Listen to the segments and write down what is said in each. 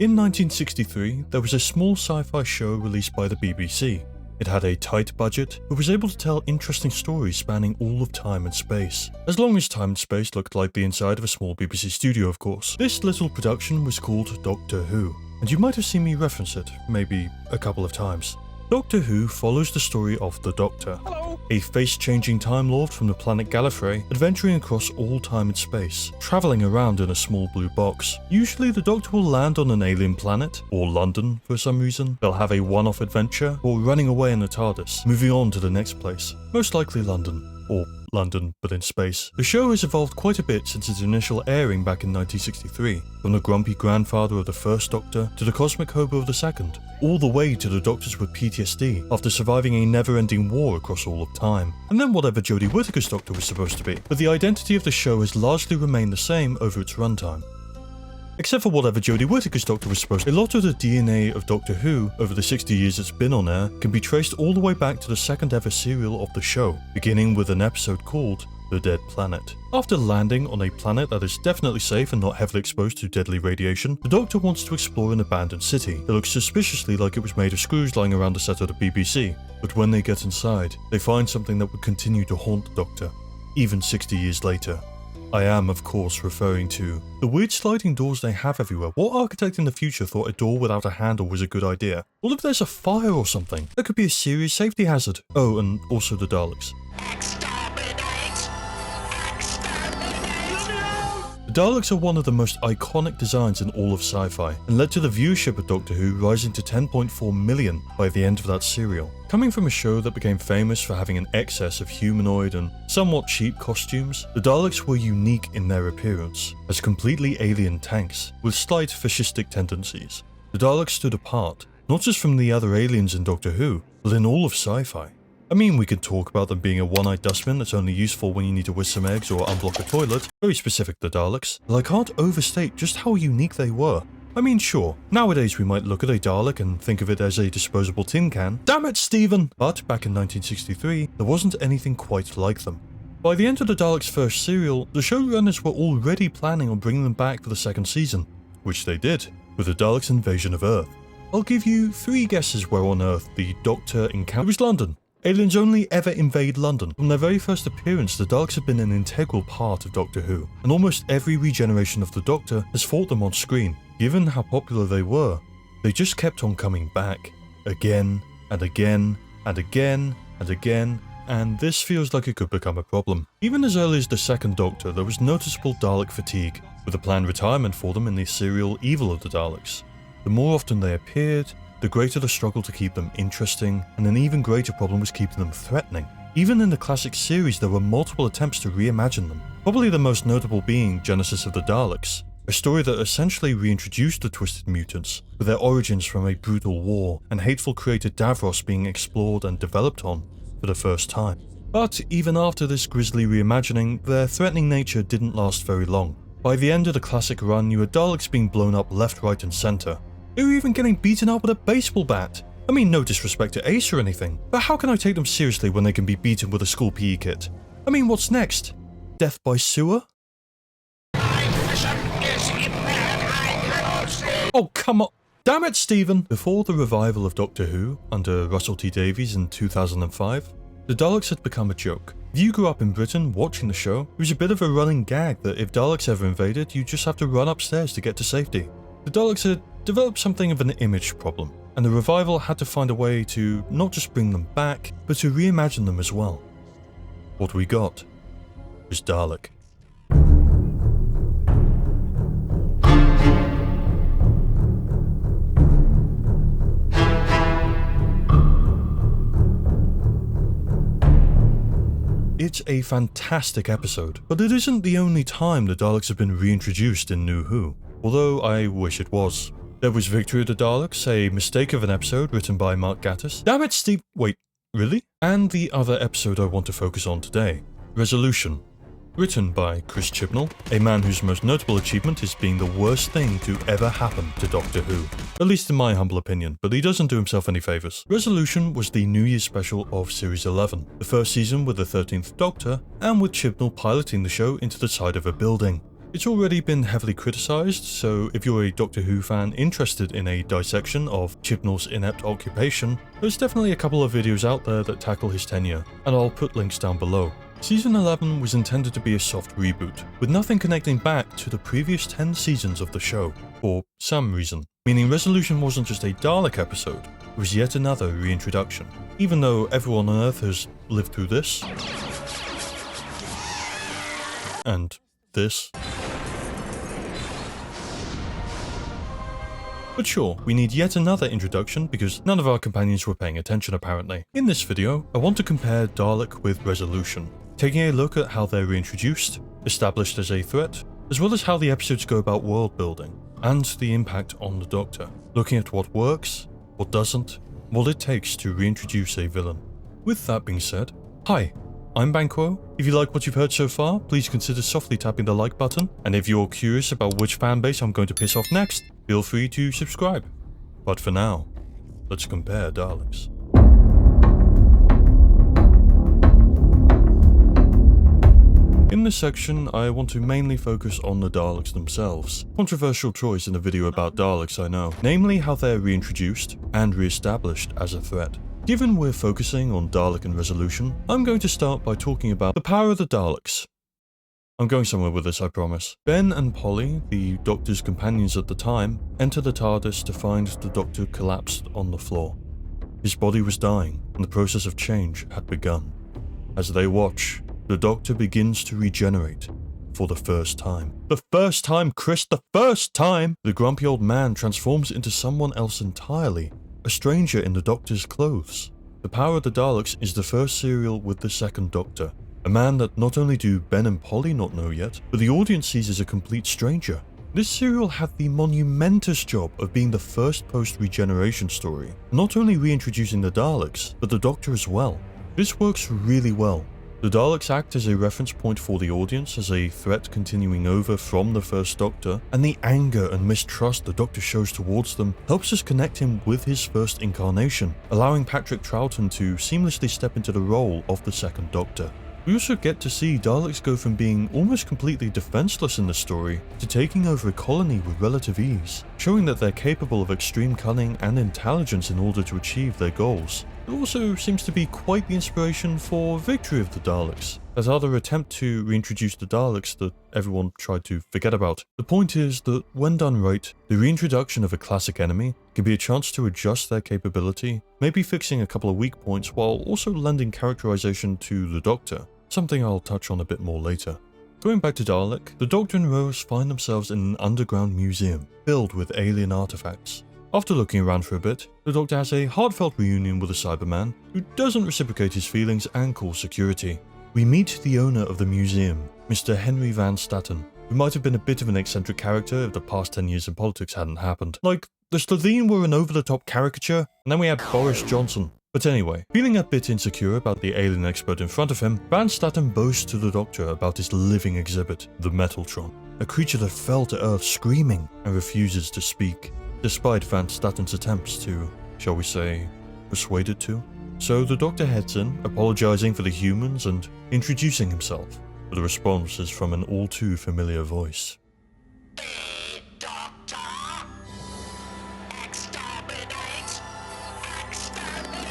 In 1963, there was a small sci-fi show released by the BBC. It had a tight budget, but was able to tell interesting stories spanning all of time and space. As long as time and space looked like the inside of a small BBC studio, of course. This little production was called Doctor Who, and you might have seen me reference it, maybe a couple of times. Doctor Who follows the story of the Doctor, a face-changing Time Lord from the planet Gallifrey, adventuring across all time and space, travelling around in a small blue box. Usually the Doctor will land on an alien planet, or London for some reason. They'll have a one-off adventure, or running away in a TARDIS, moving on to the next place, most likely London, or London but in space. The show has evolved quite a bit since its initial airing back in 1963, from the grumpy grandfather of the first Doctor to the cosmic hobo of the second, all the way to the Doctors with PTSD after surviving a never-ending war across all of time, and then whatever Jodie Whittaker's Doctor was supposed to be, but the identity of the show has largely remained the same over its runtime. Except for whatever Jodie Whittaker's Doctor was supposed to be. A lot of the DNA of Doctor Who, over the 60 years it's been on air, can be traced all the way back to the second ever serial of the show, beginning with an episode called The Dead Planet. After landing on a planet that is definitely safe and not heavily exposed to deadly radiation, the Doctor wants to explore an abandoned city that looks suspiciously like it was made of screws lying around the set of the BBC. But when they get inside, they find something that would continue to haunt the Doctor, even 60 years later. I am, of course, referring to the weird sliding doors they have everywhere. What architect in the future thought a door without a handle was a good idea? What if there's a fire or something? That could be a serious safety hazard. Oh, and also the Daleks. The Daleks are one of the most iconic designs in all of sci-fi, and led to the viewership of Doctor Who rising to 10.4 million by the end of that serial. Coming from a show that became famous for having an excess of humanoid and somewhat cheap costumes, the Daleks were unique in their appearance, as completely alien tanks, with slight fascistic tendencies. The Daleks stood apart, not just from the other aliens in Doctor Who, but in all of sci-fi. I mean, we could talk about them being a one-eyed dustbin that's only useful when you need to whisk some eggs or unblock a toilet, very specific to Daleks, but I can't overstate just how unique they were. I mean, sure, nowadays we might look at a Dalek and think of it as a disposable tin can. Damn it, Stephen! But back in 1963, there wasn't anything quite like them. By the end of the Daleks' first serial, the showrunners were already planning on bringing them back for the second season, which they did, with the Daleks' invasion of Earth. I'll give you 3 guesses where on Earth the Doctor encountered. It was London. Aliens only ever invade London. From their very first appearance, the Daleks have been an integral part of Doctor Who, and almost every regeneration of the Doctor has fought them on screen. Given how popular they were, they just kept on coming back, again and again and again and again, and this feels like it could become a problem. Even as early as the second Doctor, there was noticeable Dalek fatigue, with a planned retirement for them in the serial Evil of the Daleks. The more often they appeared, the greater the struggle to keep them interesting, and an even greater problem was keeping them threatening. Even in the classic series, there were multiple attempts to reimagine them, probably the most notable being Genesis of the Daleks, a story that essentially reintroduced the Twisted Mutants, with their origins from a brutal war and hateful creator Davros being explored and developed on for the first time. But even after this grisly reimagining, their threatening nature didn't last very long. By the end of the classic run, you had Daleks being blown up left, right and centre. They were even getting beaten up with a baseball bat. I mean, no disrespect to Ace or anything, but how can I take them seriously when they can be beaten with a school PE kit? I mean, what's next? Death by sewer? Oh, come on. Damn it, Stephen! Before the revival of Doctor Who, under Russell T Davies in 2005, the Daleks had become a joke. If you grew up in Britain watching the show, it was a bit of a running gag that if Daleks ever invaded, you just have to run upstairs to get to safety. The Daleks had developed something of an image problem, and the revival had to find a way to not just bring them back, but to reimagine them as well. What we got was Dalek. It's a fantastic episode, but it isn't the only time the Daleks have been reintroduced in New Who, although I wish it was. There was Victory of the Daleks, a mistake of an episode written by Mark Gatiss. Damn it, Steve! Wait, really? And the other episode I want to focus on today, Resolution. Written by Chris Chibnall, a man whose most notable achievement is being the worst thing to ever happen to Doctor Who. At least in my humble opinion, but he doesn't do himself any favours. Resolution was the New Year's special of Series 11, the first season with the 13th Doctor, and with Chibnall piloting the show into the side of a building. It's already been heavily criticised, so if you're a Doctor Who fan interested in a dissection of Chibnall's inept occupation, there's definitely a couple of videos out there that tackle his tenure, and I'll put links down below. Season 11 was intended to be a soft reboot, with nothing connecting back to the previous 10 seasons of the show, for some reason, meaning Resolution wasn't just a Dalek episode, it was yet another reintroduction. Even though everyone on Earth has lived through this, and this. But sure, we need yet another introduction because none of our companions were paying attention apparently. In this video, I want to compare Dalek with Resolution, taking a look at how they're reintroduced, established as a threat, as well as how the episodes go about world building, and the impact on the Doctor, looking at what works, what doesn't, what it takes to reintroduce a villain. With that being said, hi, I'm Banquo. If you like what you've heard so far, please consider softly tapping the like button, and if you're curious about which fanbase I'm going to piss off next, feel free to subscribe. But for now, let's compare Daleks. In this section, I want to mainly focus on the Daleks themselves. Controversial choice in a video about Daleks, I know, namely how they're reintroduced and re-established as a threat. Given we're focusing on Dalek and Resolution, I'm going to start by talking about the power of the Daleks. I'm going somewhere with this, I promise. Ben and Polly, the Doctor's companions at the time, enter the TARDIS to find the Doctor collapsed on the floor. His body was dying, and the process of change had begun. As they watch, the Doctor begins to regenerate for the first time. The first time, Chris, the first time! The grumpy old man transforms into someone else entirely, a stranger in the Doctor's clothes. The Power of the Daleks is the first serial with the second Doctor, a man that not only do Ben and Polly not know yet, but the audience sees as a complete stranger. This serial had the monumentous job of being the first post-regeneration story, not only reintroducing the Daleks, but the Doctor as well. This works really well. The Daleks act as a reference point for the audience as a threat continuing over from the first Doctor, and the anger and mistrust the Doctor shows towards them helps us connect him with his first incarnation, allowing Patrick Troughton to seamlessly step into the role of the second Doctor. We also get to see Daleks go from being almost completely defenseless in the story to taking over a colony with relative ease, showing that they're capable of extreme cunning and intelligence in order to achieve their goals. It also seems to be quite the inspiration for Victory of the Daleks, that other attempt to reintroduce the Daleks that everyone tried to forget about. The point is that when done right, the reintroduction of a classic enemy can be a chance to adjust their capability, maybe fixing a couple of weak points while also lending characterization to the Doctor, something I'll touch on a bit more later. Going back to Dalek, the Doctor and Rose find themselves in an underground museum filled with alien artifacts. After looking around for a bit, the Doctor has a heartfelt reunion with a Cyberman who doesn't reciprocate his feelings and calls security. We meet the owner of the museum, Mr. Henry Van Statten, who might have been a bit of an eccentric character if the past 10 years in politics hadn't happened. Like, the Slovene were an over-the-top caricature, and then we had Boris Johnson. But anyway, feeling a bit insecure about the alien expert in front of him, Van Statten boasts to the Doctor about his living exhibit, the Metaltron, a creature that fell to Earth screaming and refuses to speak, despite Van Statten's attempts to, shall we say, persuade it to. So the Doctor heads in, apologising for the humans and introducing himself, but the response is from an all too familiar voice. Doctor! Exterminate! Exterminate!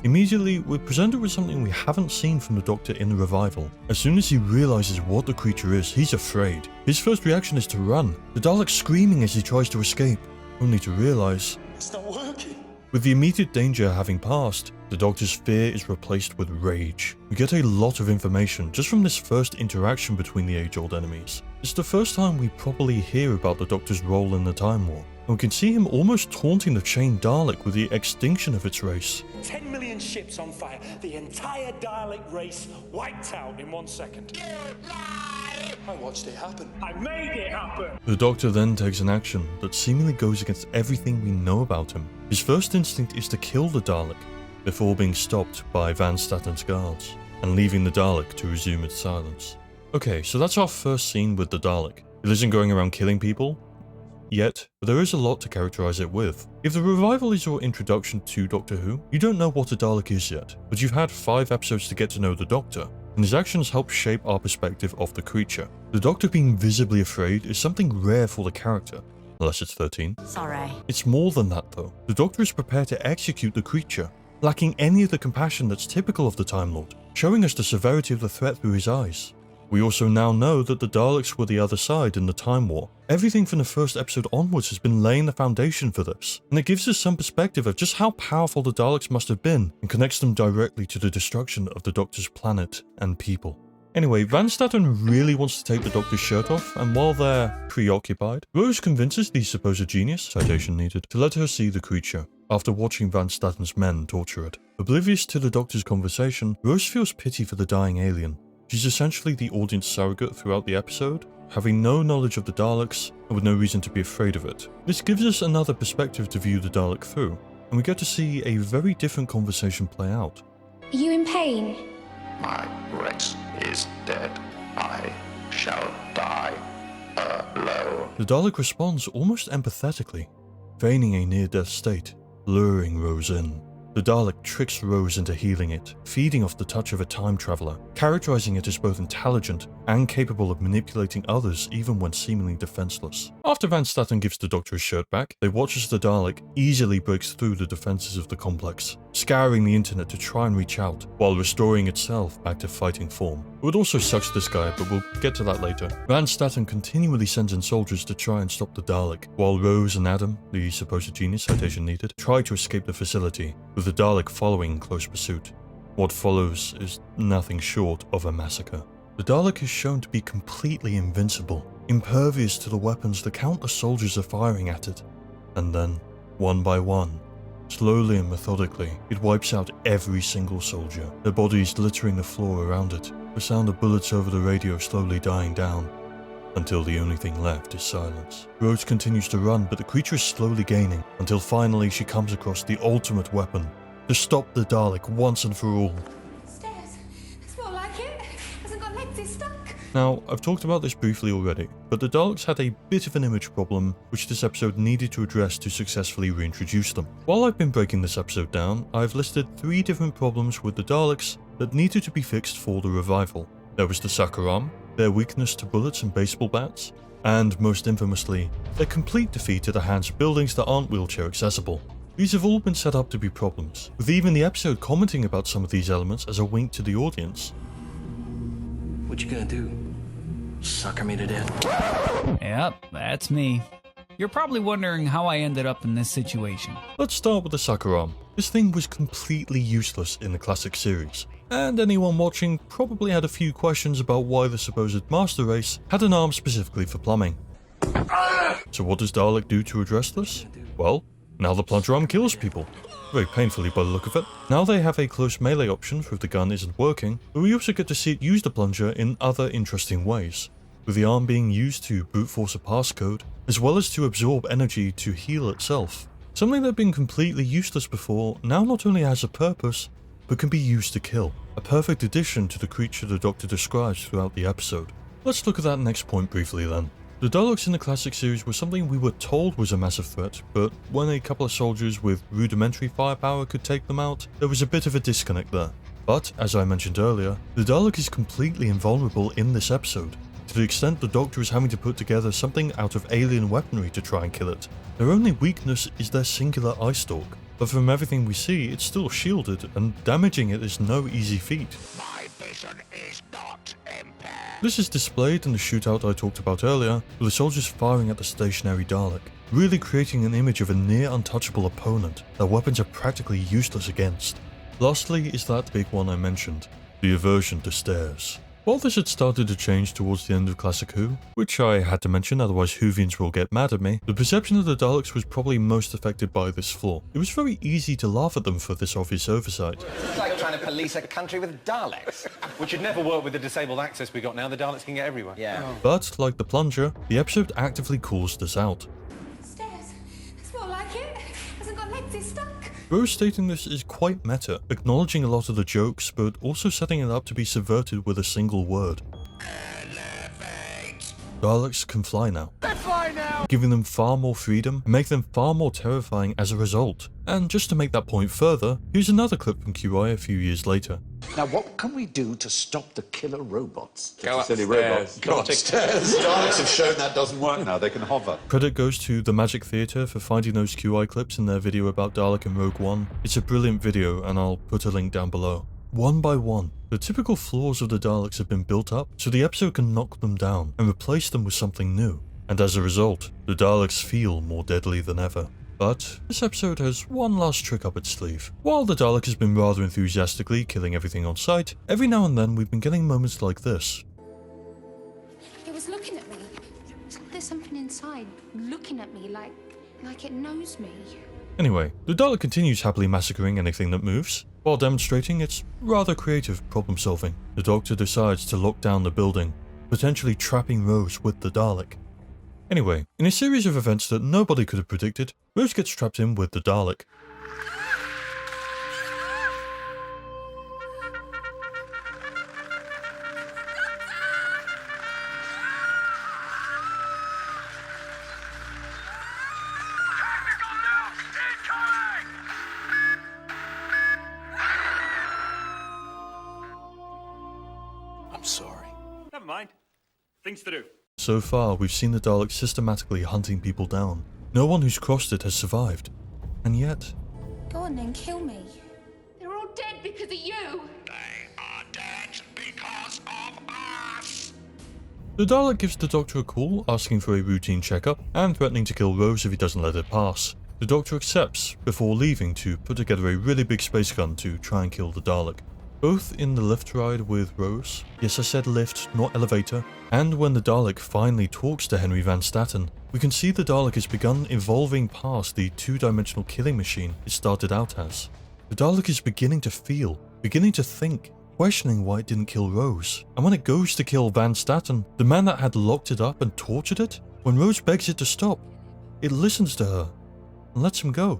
Immediately, we're presented with something we haven't seen from the Doctor in the revival. As soon as he realises what the creature is, he's afraid. His first reaction is to run, the Dalek screaming as he tries to escape, only to realise It's not working! with the immediate danger having passed, the Doctor's fear is replaced with rage. We get a lot of information just from this first interaction between the age-old enemies. It's the first time we properly hear about the Doctor's role in the Time War, and we can see him almost taunting the chained Dalek with the extinction of its race. 10 million ships on fire, the entire Dalek race wiped out in 1 second. You lie! I watched it happen. I made it happen! The Doctor then takes an action that seemingly goes against everything we know about him. His first instinct is to kill the Dalek, before being stopped by Van Statten's guards, and leaving the Dalek to resume its silence. Okay, so that's our first scene with the Dalek. It isn't going around killing people yet, but there is a lot to characterize it with. If the revival is your introduction to Doctor Who, you don't know what a Dalek is yet, but you've had 5 episodes to get to know the Doctor. and his actions help shape our perspective of the creature. The Doctor being visibly afraid is something rare for the character, unless it's 13. Sorry. It's more than that though. The Doctor is prepared to execute the creature, lacking any of the compassion that's typical of the Time Lord, showing us the severity of the threat through his eyes. We also now know that the Daleks were the other side in the Time War. Everything from the first episode onwards has been laying the foundation for this, and it gives us some perspective of just how powerful the Daleks must have been and connects them directly to the destruction of the Doctor's planet and people. Anyway, Van Statten really wants to take the Doctor's shirt off, and while they're preoccupied, Rose convinces the supposed genius, citation needed, to let her see the creature, after watching Van Statten's men torture it. Oblivious to the Doctor's conversation, Rose feels pity for the dying alien. She's essentially the audience surrogate throughout the episode, having no knowledge of the Daleks and with no reason to be afraid of it. This gives us another perspective to view the Dalek through, and we get to see a very different conversation play out. Are you in pain? My race is dead. I shall die alone. The Dalek responds almost empathetically, feigning a near-death state, luring Rose in. The Dalek tricks Rose into healing it, feeding off the touch of a time traveler, characterizing it as both intelligent and capable of manipulating others even when seemingly defenseless. After Van Statten gives the Doctor his shirt back, they watch as the Dalek easily breaks through the defenses of the complex, scouring the internet to try and reach out, while restoring itself back to fighting form. It would also suck this guy, but we'll get to that later. Van Statten continually sends in soldiers to try and stop the Dalek, while Rose and Adam, the supposed genius, citation needed, try to escape the facility, with the Dalek following in close pursuit. What follows is nothing short of a massacre. The Dalek is shown to be completely invincible, impervious to the weapons the countless soldiers are firing at it. And then, one by one, slowly and methodically, it wipes out every single soldier, their bodies littering the floor around it, the sound of bullets over the radio slowly dying down, until the only thing left is silence. Rose continues to run, but the creature is slowly gaining, until finally she comes across the ultimate weapon, to stop the Dalek once and for all. Stairs. That's more like it. Hasn't got legs, it's stuck. Now, I've talked about this briefly already, but the Daleks had a bit of an image problem which this episode needed to address to successfully reintroduce them. While I've been breaking this episode down, I've listed 3 different problems with the Daleks that needed to be fixed for the revival. There was the Sakaram, their weakness to bullets and baseball bats, and most infamously, their complete defeat at the hands of buildings that aren't wheelchair accessible. These have all been set up to be problems, with even the episode commenting about some of these elements as a wink to the audience. What you gonna do? Sucker me to death? Yep, that's me. You're probably wondering how I ended up in this situation. Let's start with the Sakaram. This thing was completely useless in the classic series, and anyone watching probably had a few questions about why the supposed master race had an arm specifically for plumbing. So what does Dalek do to address this? Well, now the plunger arm kills people. Very painfully by the look of it. Now they have a close melee option for if the gun isn't working, but we also get to see it use the plunger in other interesting ways, with the arm being used to brute force a passcode, as well as to absorb energy to heal itself. Something that had been completely useless before now not only has a purpose, but can be used to kill. A perfect addition to the creature the Doctor describes throughout the episode. Let's look at that next point briefly then. The Daleks in the classic series were something we were told was a massive threat, but when a couple of soldiers with rudimentary firepower could take them out, there was a bit of a disconnect there. But, as I mentioned earlier, the Dalek is completely invulnerable in this episode, to the extent the Doctor is having to put together something out of alien weaponry to try and kill it. Their only weakness is their singular eye stalk, but from everything we see, it's still shielded, and damaging it is no easy feat. My vision is not impaired. This is displayed in the shootout I talked about earlier, with the soldiers firing at the stationary Dalek, really creating an image of a near untouchable opponent that weapons are practically useless against. Lastly is that big one I mentioned, the aversion to stairs. While this had started to change towards the end of Classic Who, which I had to mention otherwise Whovians will get mad at me, the perception of the Daleks was probably most affected by this flaw. It was very easy to laugh at them for this obvious oversight. It's like trying to police a country with Daleks. Which would never work with the disabled access we got now. The Daleks can get everywhere. Yeah. But, like the plunger, the episode actively calls this out. Stairs. That's more like it. Hasn't got legs, it's stuck. Rose stating this is quite meta, acknowledging a lot of the jokes, but also setting it up to be subverted with a single word. Elevate. Daleks can fly now. They're flying giving them far more freedom and making them far more terrifying as a result. And just to make that point further, here's another clip from QI a few years later. Now, what can we do to stop the killer robots? Go Silly upstairs. robots. Go upstairs. Daleks have shown that doesn't work now. They can hover. Credit goes to the Magic Theatre for finding those QI clips in their video about Dalek and Rogue One. It's a brilliant video and I'll put a link down below. One by one, the typical flaws of the Daleks have been built up so the episode can knock them down and replace them with something new. And as a result, the Daleks feel more deadly than ever. But this episode has one last trick up its sleeve. While the Dalek has been rather enthusiastically killing everything on sight, every now and then we've been getting moments like this. It was looking at me. There's something inside looking at me like it knows me. Anyway, the Dalek continues happily massacring anything that moves, while demonstrating its rather creative problem solving. The Doctor decides to lock down the building, potentially trapping Rose with the Dalek. Anyway, in a series of events that nobody could have predicted, Rose gets trapped in with the Dalek. I'm sorry. Never mind. Things to do. So far, we've seen the Dalek systematically hunting people down. No one who's crossed it has survived. And yet... Go on then, kill me. They're all dead because of you. They are dead because of us. The Dalek gives the Doctor a call, asking for a routine checkup, and threatening to kill Rose if he doesn't let it pass. The Doctor accepts, before leaving to put together a really big space gun to try and kill the Dalek. Both in the lift ride with Rose, yes I said lift, not elevator, and when the Dalek finally talks to Henry Van Statten, we can see the Dalek has begun evolving past the two-dimensional killing machine it started out as. The Dalek is beginning to feel, beginning to think, questioning why it didn't kill Rose. And when it goes to kill Van Statten, the man that had locked it up and tortured it, when Rose begs it to stop, it listens to her and lets him go.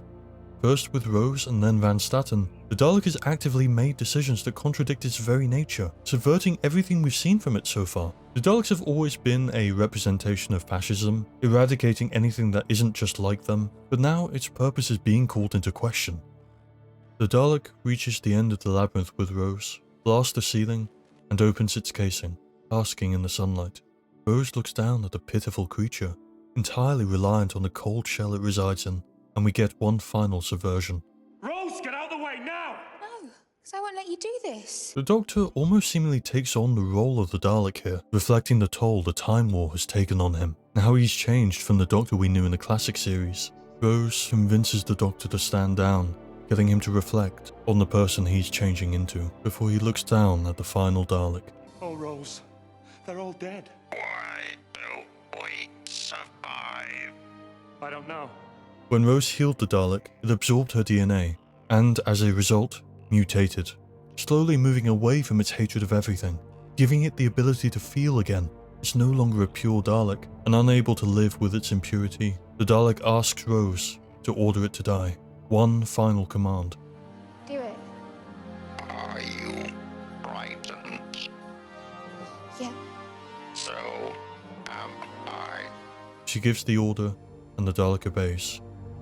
First with Rose and then Van Statten, the Dalek has actively made decisions that contradict its very nature, subverting everything we've seen from it so far. The Daleks have always been a representation of fascism, eradicating anything that isn't just like them, but now its purpose is being called into question. The Dalek reaches the end of the labyrinth with Rose, blasts the ceiling, and opens its casing, basking in the sunlight. Rose looks down at the pitiful creature, entirely reliant on the cold shell it resides in, and we get one final subversion. Rose, get out of the way now! No, because I won't let you do this. The Doctor almost seemingly takes on the role of the Dalek here, reflecting the toll the Time War has taken on him, and how he's changed from the Doctor we knew in the classic series. Rose convinces the Doctor to stand down, getting him to reflect on the person he's changing into, before he looks down at the final Dalek. Oh, Rose, they're all dead. Why do we survive? I don't know. When Rose healed the Dalek, it absorbed her DNA, and as a result, mutated, slowly moving away from its hatred of everything, giving it the ability to feel again. It's no longer a pure Dalek, and unable to live with its impurity. The Dalek asks Rose to order it to die. One final command. Do it. Are you frightened? Yeah. So am I. She gives the order, and the Dalek obeys,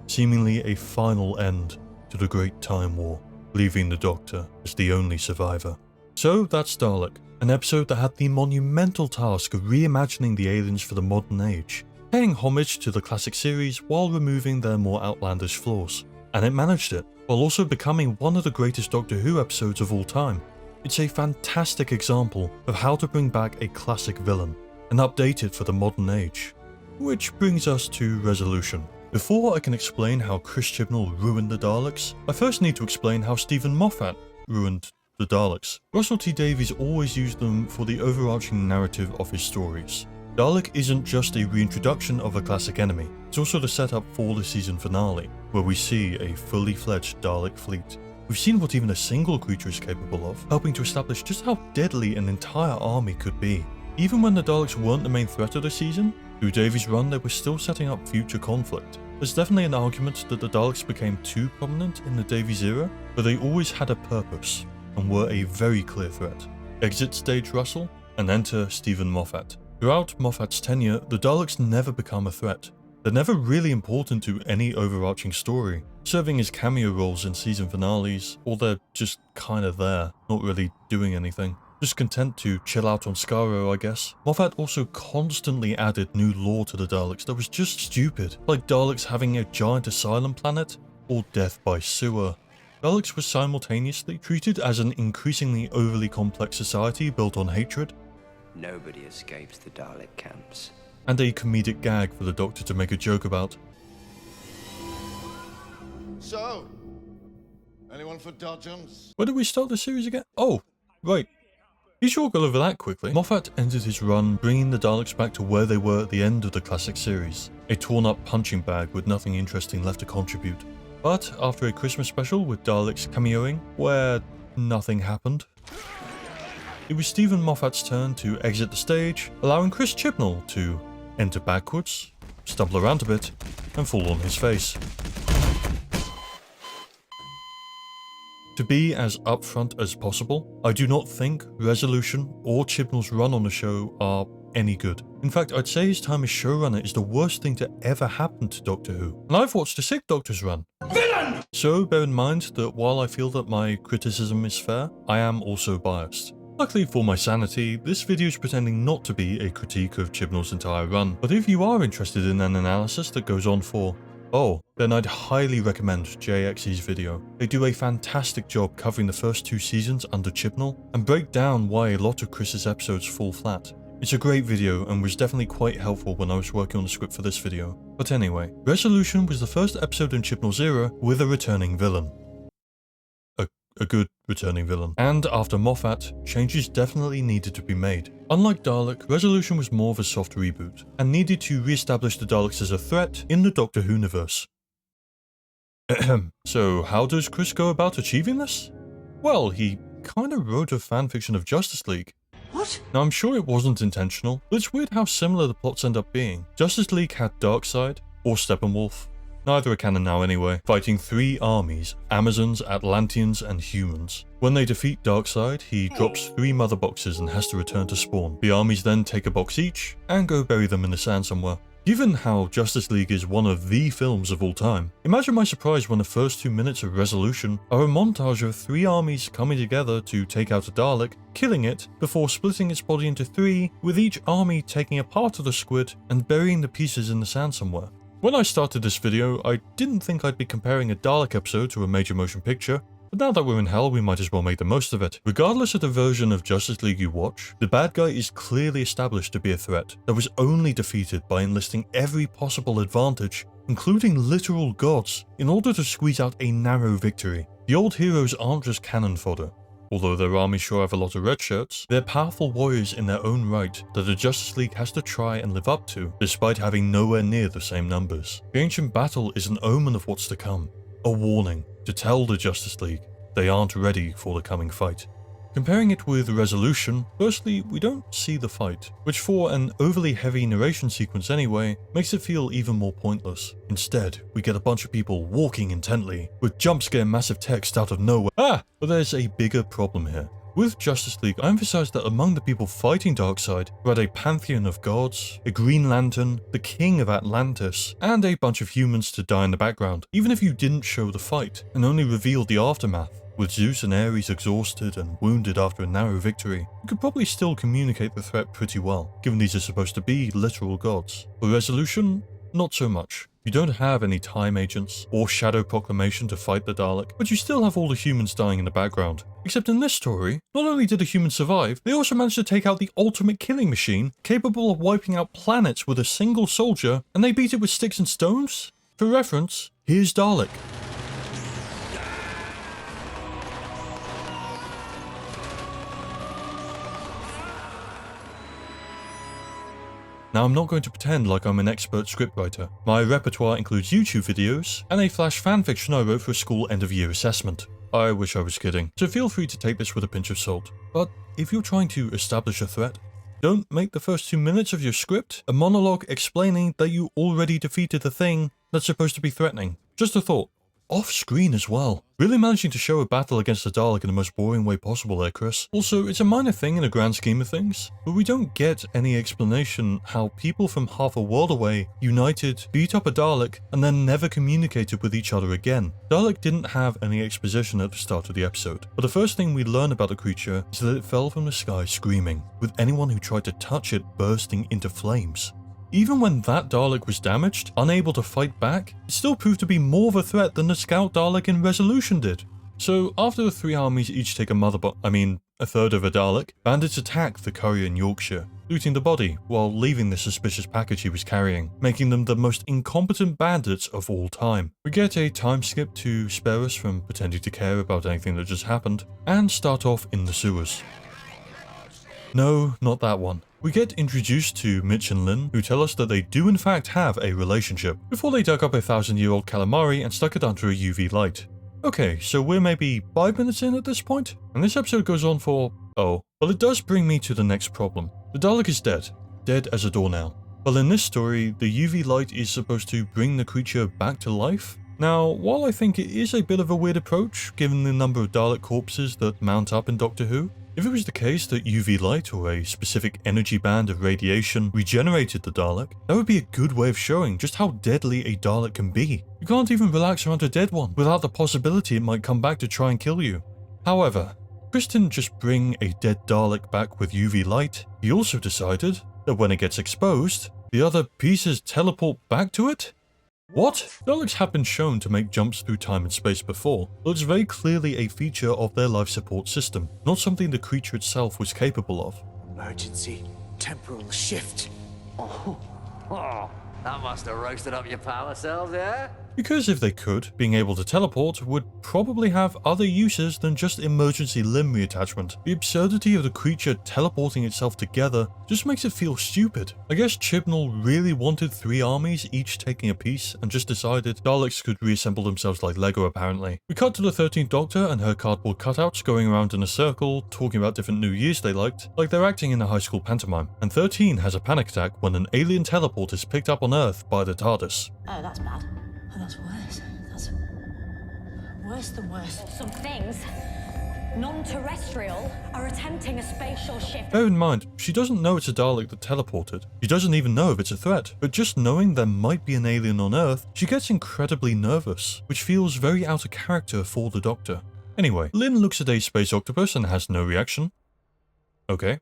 seemingly a final end to the Great Time War, leaving the Doctor as the only survivor. So that's Dalek, an episode that had the monumental task of reimagining the aliens for the modern age, paying homage to the classic series while removing their more outlandish flaws. And it managed it, while also becoming one of the greatest Doctor Who episodes of all time. It's a fantastic example of how to bring back a classic villain, and update it for the modern age. Which brings us to resolution. Before I can explain how Chris Chibnall ruined the Daleks, I first need to explain how Stephen Moffat ruined the Daleks. Russell T Davies always used them for the overarching narrative of his stories. Dalek isn't just a reintroduction of a classic enemy, it's also the setup for the season finale, where we see a fully fledged Dalek fleet. We've seen what even a single creature is capable of, helping to establish just how deadly an entire army could be. Even when the Daleks weren't the main threat of the season, through Davies' run they were still setting up future conflict. There's definitely an argument that the Daleks became too prominent in the Davies era, but they always had a purpose, and were a very clear threat. Exit stage Russell, and enter Stephen Moffat, Throughout Moffat's tenure, the Daleks never become a threat. They're never really important to any overarching story, serving as cameo roles in season finales, or they're just kinda there, not really doing anything. Just content to chill out on Skaro, I guess. Moffat also constantly added new lore to the Daleks that was just stupid, like Daleks having a giant asylum planet, or death by sewer. Daleks were simultaneously treated as an increasingly overly complex society built on hatred, nobody escapes the Dalek camps, and a comedic gag for the Doctor to make a joke about. So, anyone for dodgems? Where did we start the series again? Oh, right. You sure go over that quickly. Moffat ended his run, bringing the Daleks back to where they were at the end of the classic series. A torn up punching bag with nothing interesting left to contribute. But after a Christmas special with Daleks cameoing, where nothing happened, it was Stephen Moffat's turn to exit the stage, allowing Chris Chibnall to enter backwards, stumble around a bit, and fall on his face. To be as upfront as possible, I do not think Resolution or Chibnall's run on the show are any good. In fact, I'd say his time as showrunner is the worst thing to ever happen to Doctor Who. And I've watched the 6th Doctor's run. Villain! So bear in mind that while I feel that my criticism is fair, I am also biased. Luckily for my sanity, this video is pretending not to be a critique of Chibnall's entire run, but if you are interested in an analysis that goes on for then I'd highly recommend JXE's video. They do a fantastic job covering the first 2 seasons under Chibnall and break down why a lot of Chris's episodes fall flat. It's a great video and was definitely quite helpful when I was working on the script for this video. But anyway, Resolution was the first episode in Chibnall's era with a returning villain. A good returning villain. And after Moffat, changes definitely needed to be made. Unlike Dalek, Resolution was more of a soft reboot, and needed to re-establish the Daleks as a threat in the Doctor Who-niverse. So how does Chris go about achieving this? Well, he kinda wrote a fanfiction of Justice League. What? Now I'm sure it wasn't intentional, but it's weird how similar the plots end up being. Justice League had Darkseid, or Steppenwolf. Neither are canon now anyway, fighting 3 armies, Amazons, Atlanteans, and humans. When they defeat Darkseid, he drops 3 mother boxes and has to return to spawn. The armies then take a box each, and go bury them in the sand somewhere. Given how Justice League is one of the films of all time, imagine my surprise when the first 2 minutes of Resolution are a montage of 3 armies coming together to take out a Dalek, killing it, before splitting its body into 3, with each army taking a part of the squid and burying the pieces in the sand somewhere. When I started this video, I didn't think I'd be comparing a Dalek episode to a major motion picture, but now that we're in hell, we might as well make the most of it. Regardless of the version of Justice League you watch, the bad guy is clearly established to be a threat that was only defeated by enlisting every possible advantage, including literal gods, in order to squeeze out a narrow victory. The old heroes aren't just cannon fodder. Although their armies sure have a lot of red shirts, they're powerful warriors in their own right that the Justice League has to try and live up to, despite having nowhere near the same numbers. The ancient battle is an omen of what's to come, a warning to tell the Justice League they aren't ready for the coming fight. Comparing it with Resolution, firstly, we don't see the fight, which for an overly heavy narration sequence anyway, makes it feel even more pointless. Instead, we get a bunch of people walking intently, with jump-scare massive text out of nowhere. But there's a bigger problem here. With Justice League, I emphasized that among the people fighting Darkseid, we had a pantheon of gods, a Green Lantern, the King of Atlantis, and a bunch of humans to die in the background. Even if you didn't show the fight, and only revealed the aftermath, with Zeus and Ares exhausted and wounded after a narrow victory, you could probably still communicate the threat pretty well, given these are supposed to be literal gods. For Resolution, not so much. You don't have any time agents or Shadow Proclamation to fight the Dalek, but you still have all the humans dying in the background. Except in this story, not only did the humans survive, they also managed to take out the ultimate killing machine, capable of wiping out planets with a single soldier, and they beat it with sticks and stones? For reference, here's Dalek. Now I'm not going to pretend like I'm an expert scriptwriter. My repertoire includes YouTube videos and a flash fanfiction I wrote for a school end-of-year assessment. I wish I was kidding, so feel free to take this with a pinch of salt. But if you're trying to establish a threat, don't make the first 2 minutes of your script a monologue explaining that you already defeated the thing that's supposed to be threatening. Just a thought. off-screen as well. Really managing to show a battle against the Dalek in the most boring way possible there, Chris. Also, it's a minor thing in the grand scheme of things, but we don't get any explanation how people from half a world away united, beat up a Dalek, and then never communicated with each other again. Dalek didn't have any exposition at the start of the episode, but the first thing we learn about the creature is that it fell from the sky screaming, with anyone who tried to touch it bursting into flames. Even when that Dalek was damaged, unable to fight back, it still proved to be more of a threat than the Scout Dalek in Resolution did. So after the three armies each take a third of a Dalek, bandits attack the courier in Yorkshire, looting the body while leaving the suspicious package he was carrying, making them the most incompetent bandits of all time. We get a time skip to spare us from pretending to care about anything that just happened, and start off in the sewers. No, not that one. We get introduced to Mitch and Lynn, who tell us that they do in fact have a relationship, before they dug up a 1,000-year-old calamari and stuck it under a UV light. Okay, so we're maybe 5 minutes in at this point, and this episode goes on for... oh. Well, it does bring me to the next problem. The Dalek is dead as a doornail. Well, in this story, the UV light is supposed to bring the creature back to life. Now, while I think it is a bit of a weird approach, given the number of Dalek corpses that mount up in Doctor Who, if it was the case that UV light or a specific energy band of radiation regenerated the Dalek, that would be a good way of showing just how deadly a Dalek can be. You can't even relax around a dead one without the possibility it might come back to try and kill you. However, Chris didn't just bring a dead Dalek back with UV light, he also decided that when it gets exposed, the other pieces teleport back to it? What? Daleks have been shown to make jumps through time and space before, but it's very clearly a feature of their life support system, not something the creature itself was capable of. Emergency temporal shift. Oh, that must have roasted up your power cells, yeah? Because if they could, being able to teleport would probably have other uses than just emergency limb reattachment. The absurdity of the creature teleporting itself together just makes it feel stupid. I guess Chibnall really wanted 3 armies each taking a piece and just decided Daleks could reassemble themselves like Lego apparently. We cut to the 13th Doctor and her cardboard cutouts going around in a circle, talking about different New Years they liked, like they're acting in a high school pantomime. And 13 has a panic attack when an alien teleport is picked up on Earth by the TARDIS. Oh, that's bad. Oh, that's worse. That's worse than worse. Some things, non-terrestrial, are attempting a spatial shift. Bear in mind, she doesn't know it's a Dalek that teleported. She doesn't even know if it's a threat. But just knowing there might be an alien on Earth, she gets incredibly nervous, which feels very out of character for the Doctor. Anyway, Lynn looks at a space octopus and has no reaction. Okay.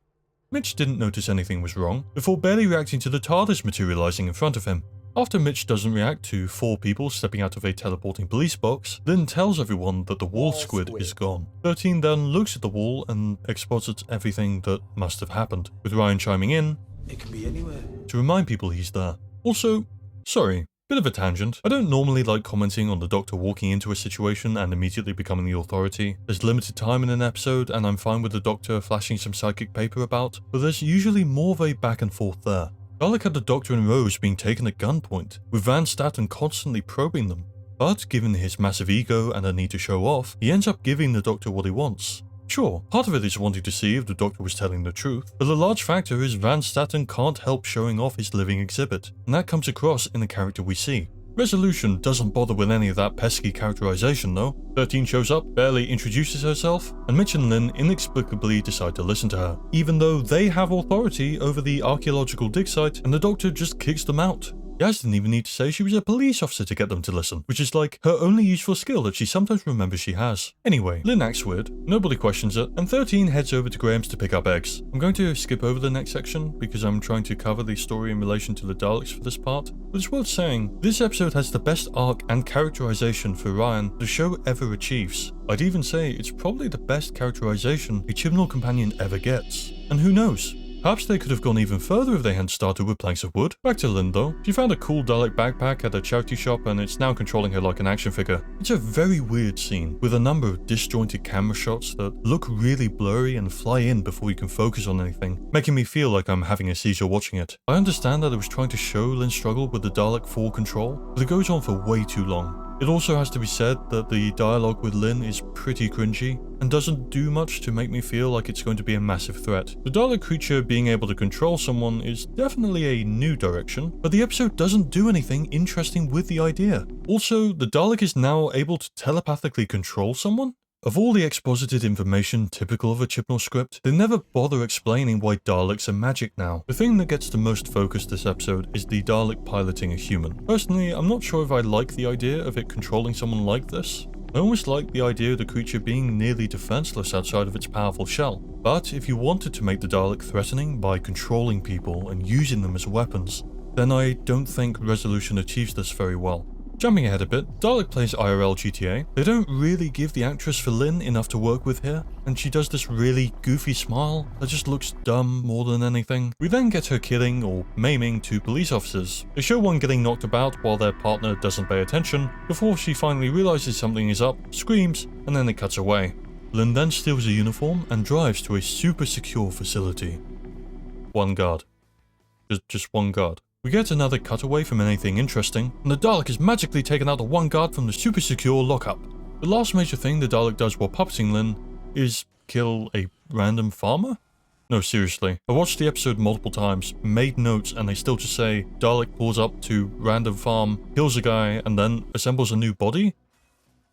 Mitch didn't notice anything was wrong, before barely reacting to the TARDIS materializing in front of him. After Mitch doesn't react to 4 people stepping out of a teleporting police box, Lynn tells everyone that the wall squid is gone. 13 then looks at the wall and exposits everything that must have happened, with Ryan chiming in, "It can be anywhere," to remind people he's there. Also, sorry, bit of a tangent. I don't normally like commenting on the Doctor walking into a situation and immediately becoming the authority. There's limited time in an episode and I'm fine with the Doctor flashing some psychic paper about, but there's usually more of a back and forth there. Dalek had the Doctor and Rose being taken at gunpoint, with Van Statten constantly probing them. But given his massive ego and a need to show off, he ends up giving the Doctor what he wants. Sure, part of it is wanting to see if the Doctor was telling the truth, but a large factor is Van Statten can't help showing off his living exhibit, and that comes across in the character we see. Resolution doesn't bother with any of that pesky characterization though. 13 shows up, barely introduces herself, and Mitch and Lynn inexplicably decide to listen to her, even though they have authority over the archaeological dig site and the Doctor just kicks them out. Yaz didn't even need to say she was a police officer to get them to listen, which is like her only useful skill that she sometimes remembers she has. Anyway, Lynn acts weird, nobody questions it, and 13 heads over to Graham's to pick up eggs. I'm going to skip over the next section because I'm trying to cover the story in relation to the Daleks for this part, but it's worth saying, this episode has the best arc and characterization for Ryan the show ever achieves. I'd even say it's probably the best characterization a Chibnall companion ever gets. And who knows? Perhaps they could have gone even further if they hadn't started with planks of wood. Back to Lynn though. She found a cool Dalek backpack at a charity shop and it's now controlling her like an action figure. It's a very weird scene, with a number of disjointed camera shots that look really blurry and fly in before you can focus on anything, making me feel like I'm having a seizure watching it. I understand that it was trying to show Lynn's struggle with the Dalek for control, but it goes on for way too long. It also has to be said that the dialogue with Lynn is pretty cringy and doesn't do much to make me feel like it's going to be a massive threat. The Dalek creature being able to control someone is definitely a new direction, but the episode doesn't do anything interesting with the idea. Also, the Dalek is now able to telepathically control someone? Of all the exposited information typical of a Chibnall script, they never bother explaining why Daleks are magic now. The thing that gets the most focus this episode is the Dalek piloting a human. Personally, I'm not sure if I like the idea of it controlling someone like this. I almost like the idea of the creature being nearly defenseless outside of its powerful shell. But if you wanted to make the Dalek threatening by controlling people and using them as weapons, then I don't think Resolution achieves this very well. Jumping ahead a bit, Dalek plays IRL GTA. They don't really give the actress for Lynn enough to work with here, and she does this really goofy smile that just looks dumb more than anything. We then get her killing or maiming two police officers. They show one getting knocked about while their partner doesn't pay attention, before she finally realizes something is up, screams, and then it cuts away. Lynn then steals a uniform and drives to a super secure facility. One guard. Just one guard. We get another cutaway from anything interesting, and the Dalek is magically taken out of one guard from the super secure lockup. The last major thing the Dalek does while puppeting Lynn is kill a random farmer? No, seriously. I watched the episode multiple times, made notes, and they still just say Dalek pulls up to random farm, kills a guy, and then assembles a new body?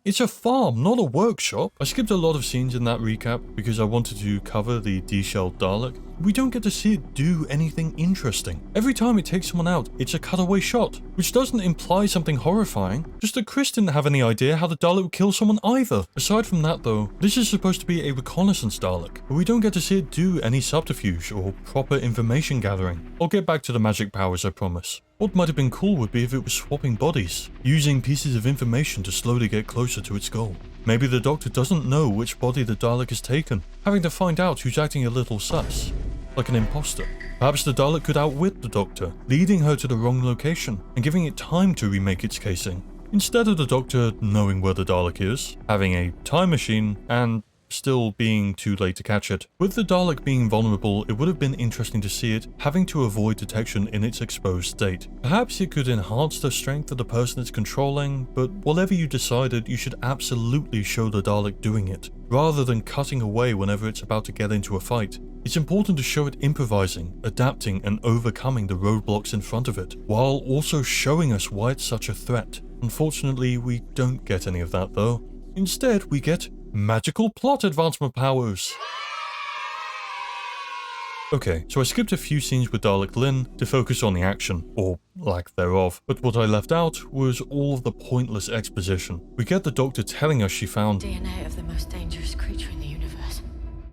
It's a farm, not a workshop. I skipped a lot of scenes in that recap because I wanted to cover the deshelled Dalek. We don't get to see it do anything interesting. Every time it takes someone out, it's a cutaway shot, which doesn't imply something horrifying, just that Chris didn't have any idea how the Dalek would kill someone either. Aside from that though, this is supposed to be a reconnaissance Dalek, but we don't get to see it do any subterfuge or proper information gathering. I'll get back to the magic powers, I promise. What might have been cool would be if it was swapping bodies, using pieces of information to slowly get closer to its goal. Maybe the Doctor doesn't know which body the Dalek has taken, having to find out who's acting a little sus, like an imposter. Perhaps the Dalek could outwit the Doctor, leading her to the wrong location and giving it time to remake its casing, instead of the Doctor knowing where the Dalek is, having a time machine, and still being too late to catch it. With the Dalek being vulnerable, it would have been interesting to see it having to avoid detection in its exposed state. Perhaps it could enhance the strength of the person it's controlling, but whatever you decided, you should absolutely show the Dalek doing it, rather than cutting away whenever it's about to get into a fight. It's important to show it improvising, adapting, and overcoming the roadblocks in front of it, while also showing us why it's such a threat. Unfortunately, we don't get any of that though. Instead, we get magical plot advancement powers. Okay, so I skipped a few scenes with Dalek Lynn to focus on the action, or lack thereof, but what I left out was all of the pointless exposition. We get the Doctor telling us she found DNA of the most dangerous creature in the universe.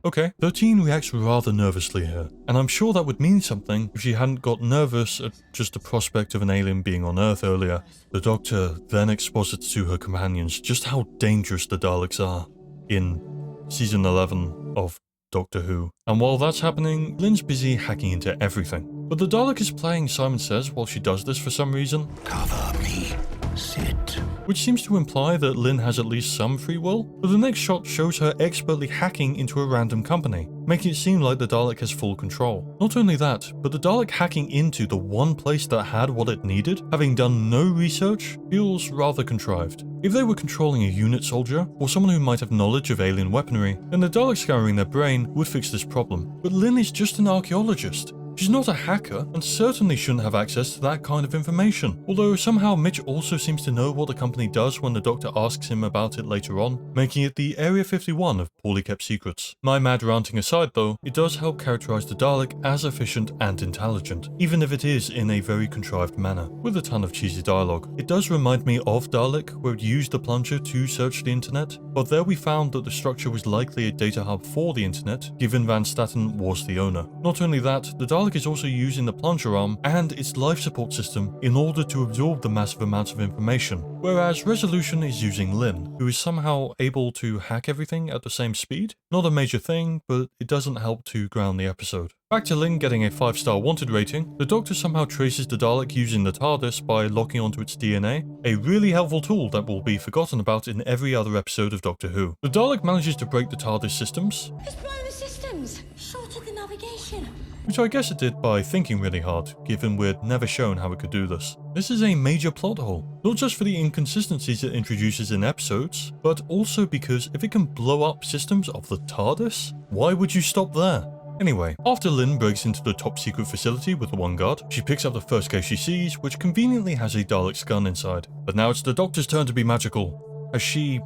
Okay, 13 reacts rather nervously here, and I'm sure that would mean something if she hadn't got nervous at just the prospect of an alien being on Earth earlier. The Doctor then exposits to her companions just how dangerous the Daleks are in Season 11 of Doctor Who. And while that's happening, Lynn's busy hacking into everything. But the Dalek is playing Simon Says while she does this for some reason. Cover me. Sit. Which seems to imply that Lynn has at least some free will, but the next shot shows her expertly hacking into a random company, making it seem like the Dalek has full control. Not only that, but the Dalek hacking into the one place that had what it needed, having done no research, feels rather contrived. If they were controlling a unit soldier, or someone who might have knowledge of alien weaponry, then the Dalek scouring their brain would fix this problem. But Lynn is just an archaeologist. She's not a hacker, and certainly shouldn't have access to that kind of information. Although somehow Mitch also seems to know what the company does when the Doctor asks him about it later on, making it the Area 51 of poorly kept secrets. My mad ranting aside though, it does help characterize the Dalek as efficient and intelligent, even if it is in a very contrived manner, with a ton of cheesy dialogue. It does remind me of Dalek, where it used the plunger to search the internet, but there we found that the structure was likely a data hub for the internet, given Van Staten was the owner. Not only that, the Dalek is also using the plunger arm and its life support system in order to absorb the massive amounts of information, whereas Resolution is using Lynn, who is somehow able to hack everything at the same speed. Not a major thing, but it doesn't help to ground the episode. Back to Lynn getting a 5-star wanted rating, the Doctor somehow traces the Dalek using the TARDIS by locking onto its DNA, a really helpful tool that will be forgotten about in every other episode of Doctor Who. The Dalek manages to break the TARDIS systems. It's blown the systems! Shorted the navigation! which I guess it did by thinking really hard, given we're never shown how it could do this. This is a major plot hole, not just for the inconsistencies it introduces in episodes, but also because if it can blow up systems of the TARDIS, why would you stop there? Anyway, after Lynn breaks into the top secret facility with the one guard, she picks up the first case she sees, which conveniently has a Dalek's gun inside. But now it's the Doctor's turn to be magical, as she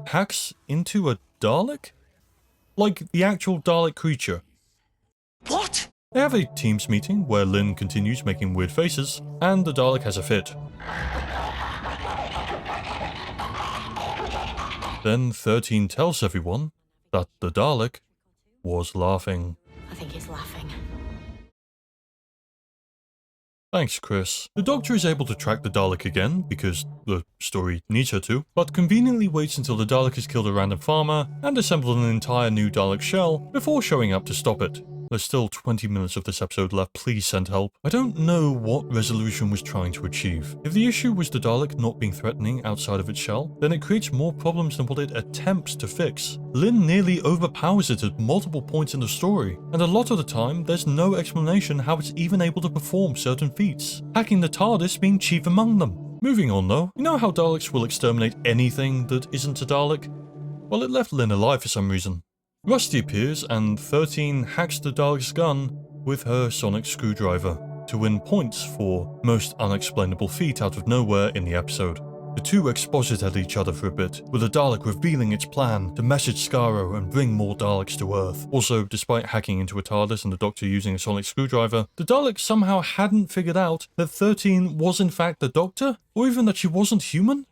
hacks into a Dalek? Like the actual Dalek creature. What? They have a Teams meeting where Lynn continues making weird faces, and the Dalek has a fit. Then 13 tells everyone that the Dalek was laughing. I think he's laughing. Thanks, Chris. The Doctor is able to track the Dalek again, because the story needs her to, but conveniently waits until the Dalek has killed a random farmer and assembled an entire new Dalek shell before showing up to stop it. There's still 20 minutes of this episode left, please send help. I don't know what resolution was trying to achieve. If the issue was the Dalek not being threatening outside of its shell, then it creates more problems than what it attempts to fix. Lynn nearly overpowers it at multiple points in the story, and a lot of the time there's no explanation how it's even able to perform certain feats, hacking the TARDIS being chief among them. Moving on though, you know how Daleks will exterminate anything that isn't a Dalek? Well, it left Lynn alive for some reason. Rusty appears and 13 hacks the Dalek's gun with her sonic screwdriver to win points for most unexplainable feat out of nowhere in the episode. The two exposit at each other for a bit, with the Dalek revealing its plan to message Skaro and bring more Daleks to Earth. Also, despite hacking into a TARDIS and the Doctor using a sonic screwdriver, the Dalek somehow hadn't figured out that 13 was in fact the Doctor, or even that she wasn't human?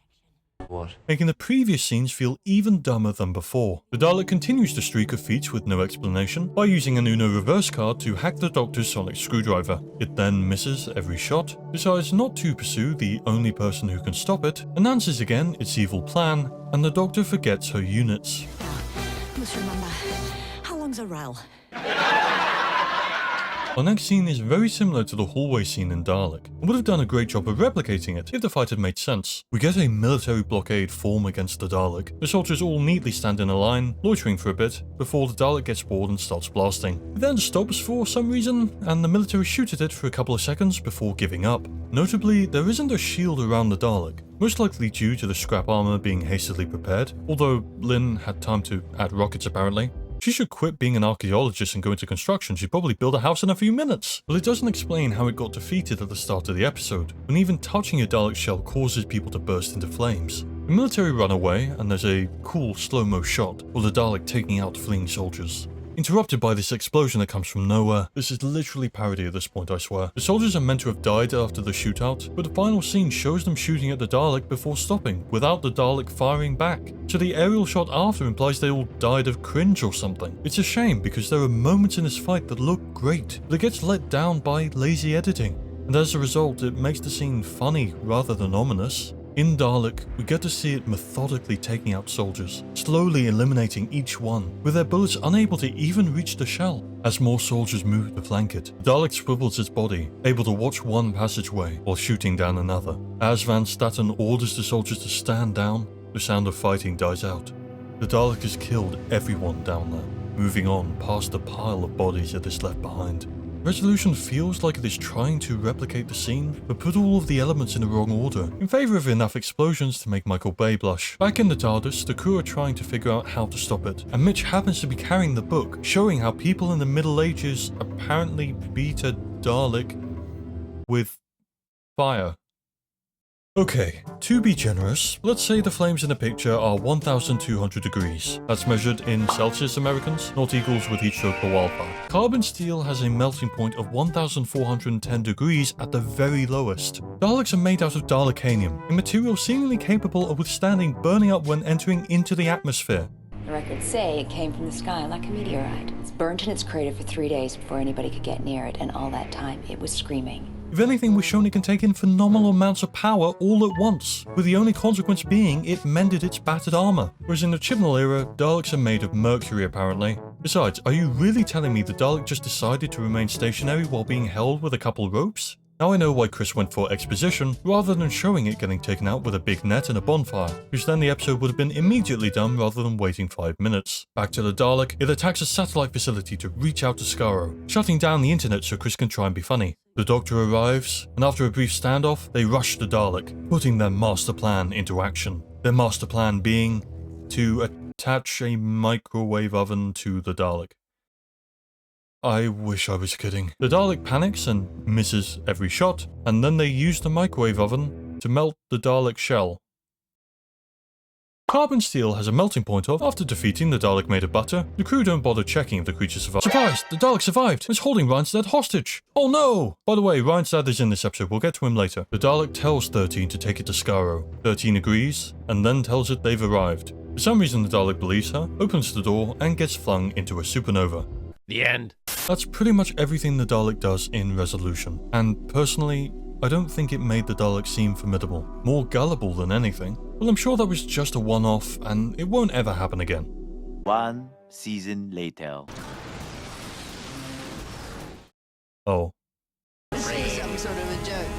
What? Making the previous scenes feel even dumber than before. The Dalek continues the streak of feats with no explanation by using an Uno reverse card to hack the Doctor's sonic screwdriver. It then misses every shot, decides not to pursue the only person who can stop it, announces again its evil plan, and the Doctor forgets her units. Must remember, how long's a rel? Our next scene is very similar to the hallway scene in Dalek, and would have done a great job of replicating it if the fight had made sense. We get a military blockade form against the Dalek. The soldiers all neatly stand in a line, loitering for a bit, before the Dalek gets bored and starts blasting. It then stops for some reason, and the military shoot at it for a couple of seconds before giving up. Notably, there isn't a shield around the Dalek, most likely due to the scrap armor being hastily prepared, although Lynn had time to add rockets apparently. She should quit being an archaeologist and go into construction. She'd probably build a house in a few minutes. But it doesn't explain how it got defeated at the start of the episode, when even touching a Dalek shell causes people to burst into flames. The military run away, and there's a cool slow-mo shot of the Dalek taking out fleeing soldiers. Interrupted by this explosion that comes from nowhere. This is literally parody at this point, I swear. The soldiers are meant to have died after the shootout, but the final scene shows them shooting at the Dalek before stopping, without the Dalek firing back. So the aerial shot after implies they all died of cringe or something. It's a shame because there are moments in this fight that look great, but it gets let down by lazy editing. And as a result, it makes the scene funny rather than ominous. In Dalek, we get to see it methodically taking out soldiers, slowly eliminating each one, with their bullets unable to even reach the shell. As more soldiers move to flank it, Dalek swivels its body, able to watch one passageway while shooting down another. As Van Statten orders the soldiers to stand down, the sound of fighting dies out. The Dalek has killed everyone down there, moving on past the pile of bodies it has left behind. Resolution feels like it is trying to replicate the scene, but put all of the elements in the wrong order, in favour of enough explosions to make Michael Bay blush. Back in the TARDIS, the crew are trying to figure out how to stop it, and Mitch happens to be carrying the book, showing how people in the Middle Ages apparently beat a Dalek with fire. Okay, to be generous, let's say the flames in the picture are 1,200 degrees. That's measured in Celsius Americans, not equals with heat stroke per wildfire. Carbon steel has a melting point of 1,410 degrees at the very lowest. Daleks are made out of Dalekanium, a material seemingly capable of withstanding burning up when entering into the atmosphere. The records say it came from the sky like a meteorite. It's burnt in its crater for 3 days before anybody could get near it, and all that time it was screaming. If anything, we're shown it can take in phenomenal amounts of power all at once, with the only consequence being it mended its battered armor. Whereas in the Chibnall era, Daleks are made of mercury apparently. Besides, are you really telling me the Dalek just decided to remain stationary while being held with a couple ropes? Now I know why Chris went for exposition rather than showing it getting taken out with a big net and a bonfire, because then the episode would have been immediately done rather than waiting 5 minutes. Back to the Dalek, it attacks a satellite facility to reach out to Skaro, shutting down the internet so Chris can try and be funny. The Doctor arrives, and after a brief standoff, they rush the Dalek, putting their master plan into action. Their master plan being to attach a microwave oven to the Dalek. I wish I was kidding. The Dalek panics and misses every shot, and then they use the microwave oven to melt the Dalek shell. Carbon steel has a melting point of, after defeating the Dalek made of butter, the crew don't bother checking if the creature survived. Surprise! The Dalek survived! It's holding Ryan's dad hostage! Oh no! By the way, Ryan's dad is in this episode, we'll get to him later. The Dalek tells 13 to take it to Skaro. 13 agrees, and then tells it they've arrived. For some reason the Dalek believes her, opens the door, and gets flung into a supernova. The end. That's pretty much everything the Dalek does in Resolution, and personally, I don't think it made the Dalek seem formidable, more gullible than anything. Well, I'm sure that was just a one-off, and it won't ever happen again. 1 season later. Oh.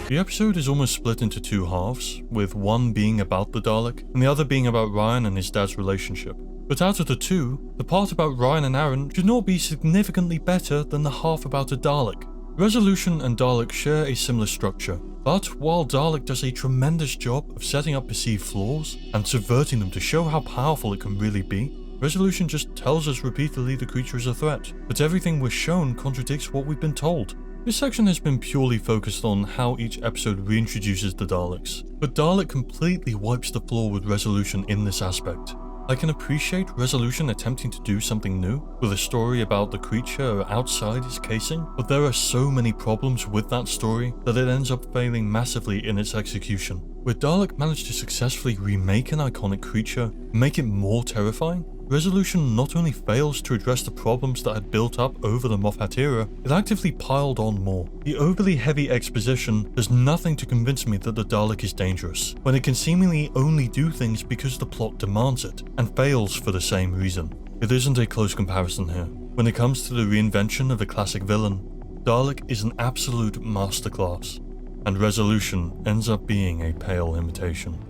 The episode is almost split into 2 halves, with one being about the Dalek, and the other being about Ryan and his dad's relationship. But out of the 2, the part about Ryan and Aaron should not be significantly better than the half about a Dalek. Resolution and Dalek share a similar structure, but while Dalek does a tremendous job of setting up perceived flaws and subverting them to show how powerful it can really be, Resolution just tells us repeatedly the creature is a threat, but everything we're shown contradicts what we've been told. This section has been purely focused on how each episode reintroduces the Daleks, but Dalek completely wipes the floor with Resolution in this aspect. I can appreciate Resolution attempting to do something new, with a story about the creature outside his casing, but there are so many problems with that story that it ends up failing massively in its execution. Where Dalek managed to successfully remake an iconic creature and make it more terrifying, Resolution not only fails to address the problems that had built up over the Moffat era, it actively piled on more. The overly heavy exposition does nothing to convince me that the Dalek is dangerous, when it can seemingly only do things because the plot demands it, and fails for the same reason. It isn't a close comparison here. When it comes to the reinvention of a classic villain, Dalek is an absolute masterclass, and Resolution ends up being a pale imitation.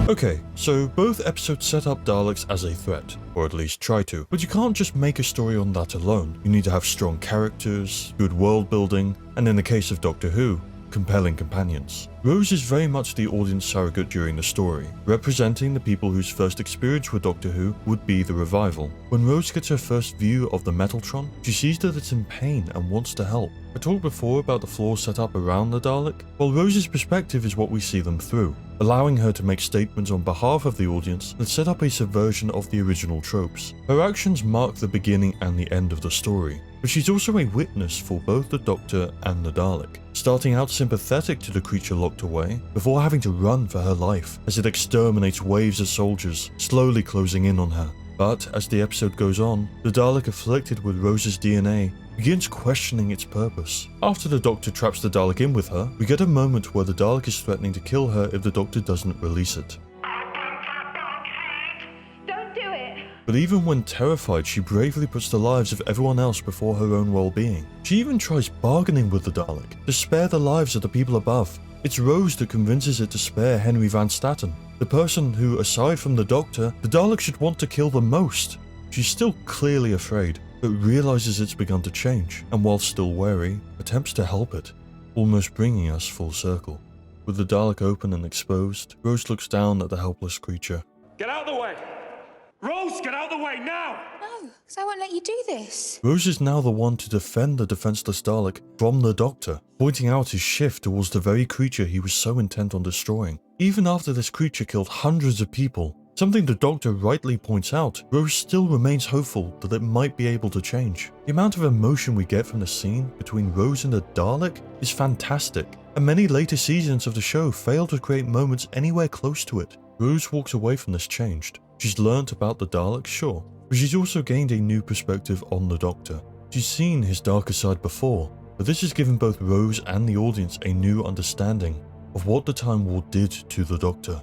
Okay, so both episodes set up Daleks as a threat, or at least try to, but you can't just make a story on that alone. You need to have strong characters, good world building, and in the case of Doctor Who, compelling companions. Rose is very much the audience surrogate during the story, representing the people whose first experience with Doctor Who would be the revival. When Rose gets her first view of the Metaltron, she sees that it's in pain and wants to help. I talked before about the flaws set up around the Dalek. Well, Rose's perspective is what we see them through, allowing her to make statements on behalf of the audience that set up a subversion of the original tropes. Her actions mark the beginning and the end of the story, but she's also a witness for both the Doctor and the Dalek, starting out sympathetic to the creature locked away, before having to run for her life as it exterminates waves of soldiers, slowly closing in on her. But as the episode goes on, the Dalek afflicted with Rose's DNA begins questioning its purpose. After the Doctor traps the Dalek in with her, we get a moment where the Dalek is threatening to kill her if the Doctor doesn't release it. Don't do it! But even when terrified, she bravely puts the lives of everyone else before her own well-being. She even tries bargaining with the Dalek to spare the lives of the people above. It's Rose that convinces it to spare Henry Van Staten, the person who, aside from the Doctor, the Dalek should want to kill the most. She's still clearly afraid, but realizes it's begun to change, and while still wary, attempts to help it, almost bringing us full circle. With the Dalek open and exposed, Rose looks down at the helpless creature. Get out of the way! Rose, get out of the way now! No, because I won't let you do this. Rose is now the one to defend the defenseless Dalek from the Doctor, pointing out his shift towards the very creature he was so intent on destroying. Even after this creature killed hundreds of people, something the Doctor rightly points out, Rose still remains hopeful that it might be able to change. The amount of emotion we get from the scene between Rose and the Dalek is fantastic, and many later seasons of the show fail to create moments anywhere close to it. Rose walks away from this changed. She's learnt about the Dalek, sure, but she's also gained a new perspective on the Doctor. She's seen his darker side before, but this has given both Rose and the audience a new understanding of what the Time War did to the Doctor.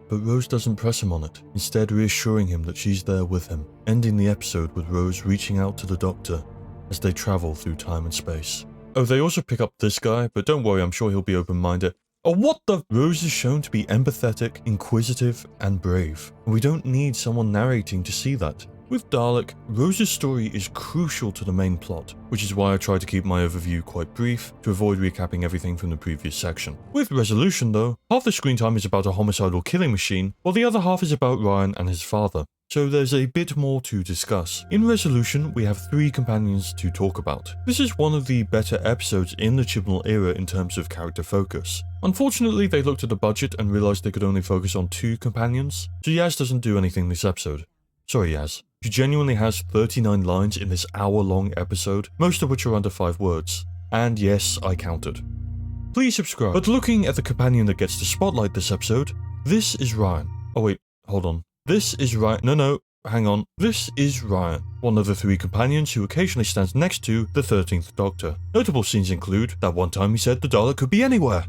but Rose doesn't press him on it, instead reassuring him that she's there with him, ending the episode with Rose reaching out to the Doctor as they travel through time and space. Oh, they also pick up this guy, but don't worry, I'm sure he'll be open-minded. Oh, what the? Rose is shown to be empathetic, inquisitive, and brave. And we don't need someone narrating to see that. With Dalek, Rose's story is crucial to the main plot, which is why I try to keep my overview quite brief to avoid recapping everything from the previous section. With Resolution though, half the screen time is about a homicidal killing machine, while the other half is about Ryan and his father. So there's a bit more to discuss. In Resolution, we have 3 companions to talk about. This is one of the better episodes in the Chibnall era in terms of character focus. Unfortunately, they looked at the budget and realized they could only focus on 2 companions, so Yaz doesn't do anything this episode. Sorry Yaz. She genuinely has 39 lines in this hour-long episode, most of which are under 5 words. And yes, I counted. Please subscribe. But looking at the companion that gets the spotlight this episode, this is Ryan. Oh wait, hold on. This is Ryan. No, hang on. This is Ryan, one of the 3 companions who occasionally stands next to the 13th Doctor. Notable scenes include that one time he said the Dalek could be anywhere.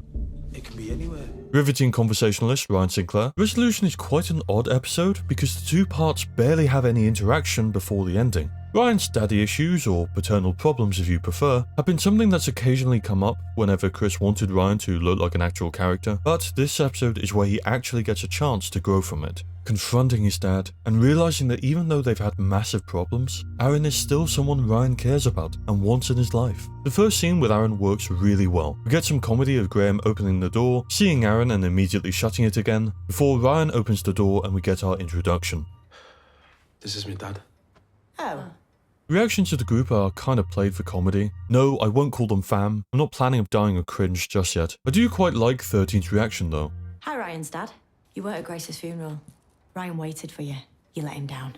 It can be anywhere. Riveting conversationalist Ryan Sinclair. Resolution is quite an odd episode because the 2 parts barely have any interaction before the ending. Ryan's daddy issues, or paternal problems if you prefer, have been something that's occasionally come up whenever Chris wanted Ryan to look like an actual character, but this episode is where he actually gets a chance to grow from it. Confronting his dad, and realizing that even though they've had massive problems, Aaron is still someone Ryan cares about and wants in his life. The first scene with Aaron works really well. We get some comedy of Graham opening the door, seeing Aaron and immediately shutting it again, before Ryan opens the door and we get our introduction. This is my dad. Oh. Reactions of the group are kind of played for comedy. No, I won't call them fam. I'm not planning of dying of cringe just yet. I do quite like 13's reaction though. Hi, Ryan's dad. You weren't at Grace's funeral. Ryan waited for you. You let him down.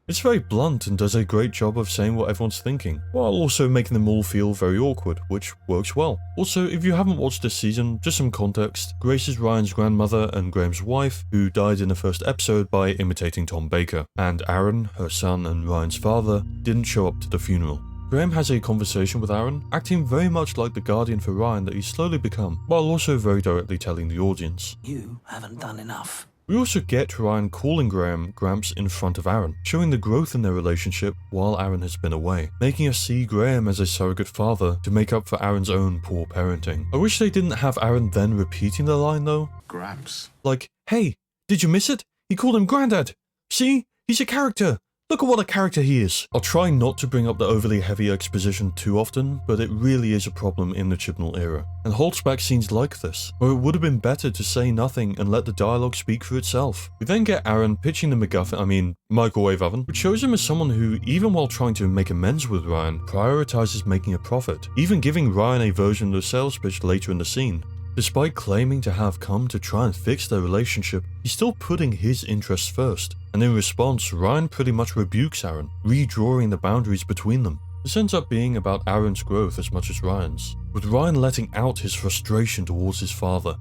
It's very blunt and does a great job of saying what everyone's thinking, while also making them all feel very awkward, which works well. Also, if you haven't watched this season, just some context, Grace is Ryan's grandmother and Graham's wife, who died in the first episode by imitating Tom Baker, and Aaron, her son and Ryan's father, didn't show up to the funeral. Graham has a conversation with Aaron, acting very much like the guardian for Ryan that he's slowly become, while also very directly telling the audience, "You haven't done enough." We also get Ryan calling Graham Gramps in front of Aaron, showing the growth in their relationship while Aaron has been away, making us see Graham as a surrogate father to make up for Aaron's own poor parenting. I wish they didn't have Aaron then repeating the line though. Gramps. Like, hey, did you miss it? He called him Grandad. See? He's a character. Look at what a character he is. I'll try not to bring up the overly heavy exposition too often, but it really is a problem in the Chibnall era, and holds back scenes like this, where it would have been better to say nothing and let the dialogue speak for itself. We then get Aaron pitching the microwave oven, which shows him as someone who, even while trying to make amends with Ryan, prioritizes making a profit, even giving Ryan a version of the sales pitch later in the scene. Despite claiming to have come to try and fix their relationship, he's still putting his interests first, and in response, Ryan pretty much rebukes Aaron, redrawing the boundaries between them. This ends up being about Aaron's growth as much as Ryan's, with Ryan letting out his frustration towards his father.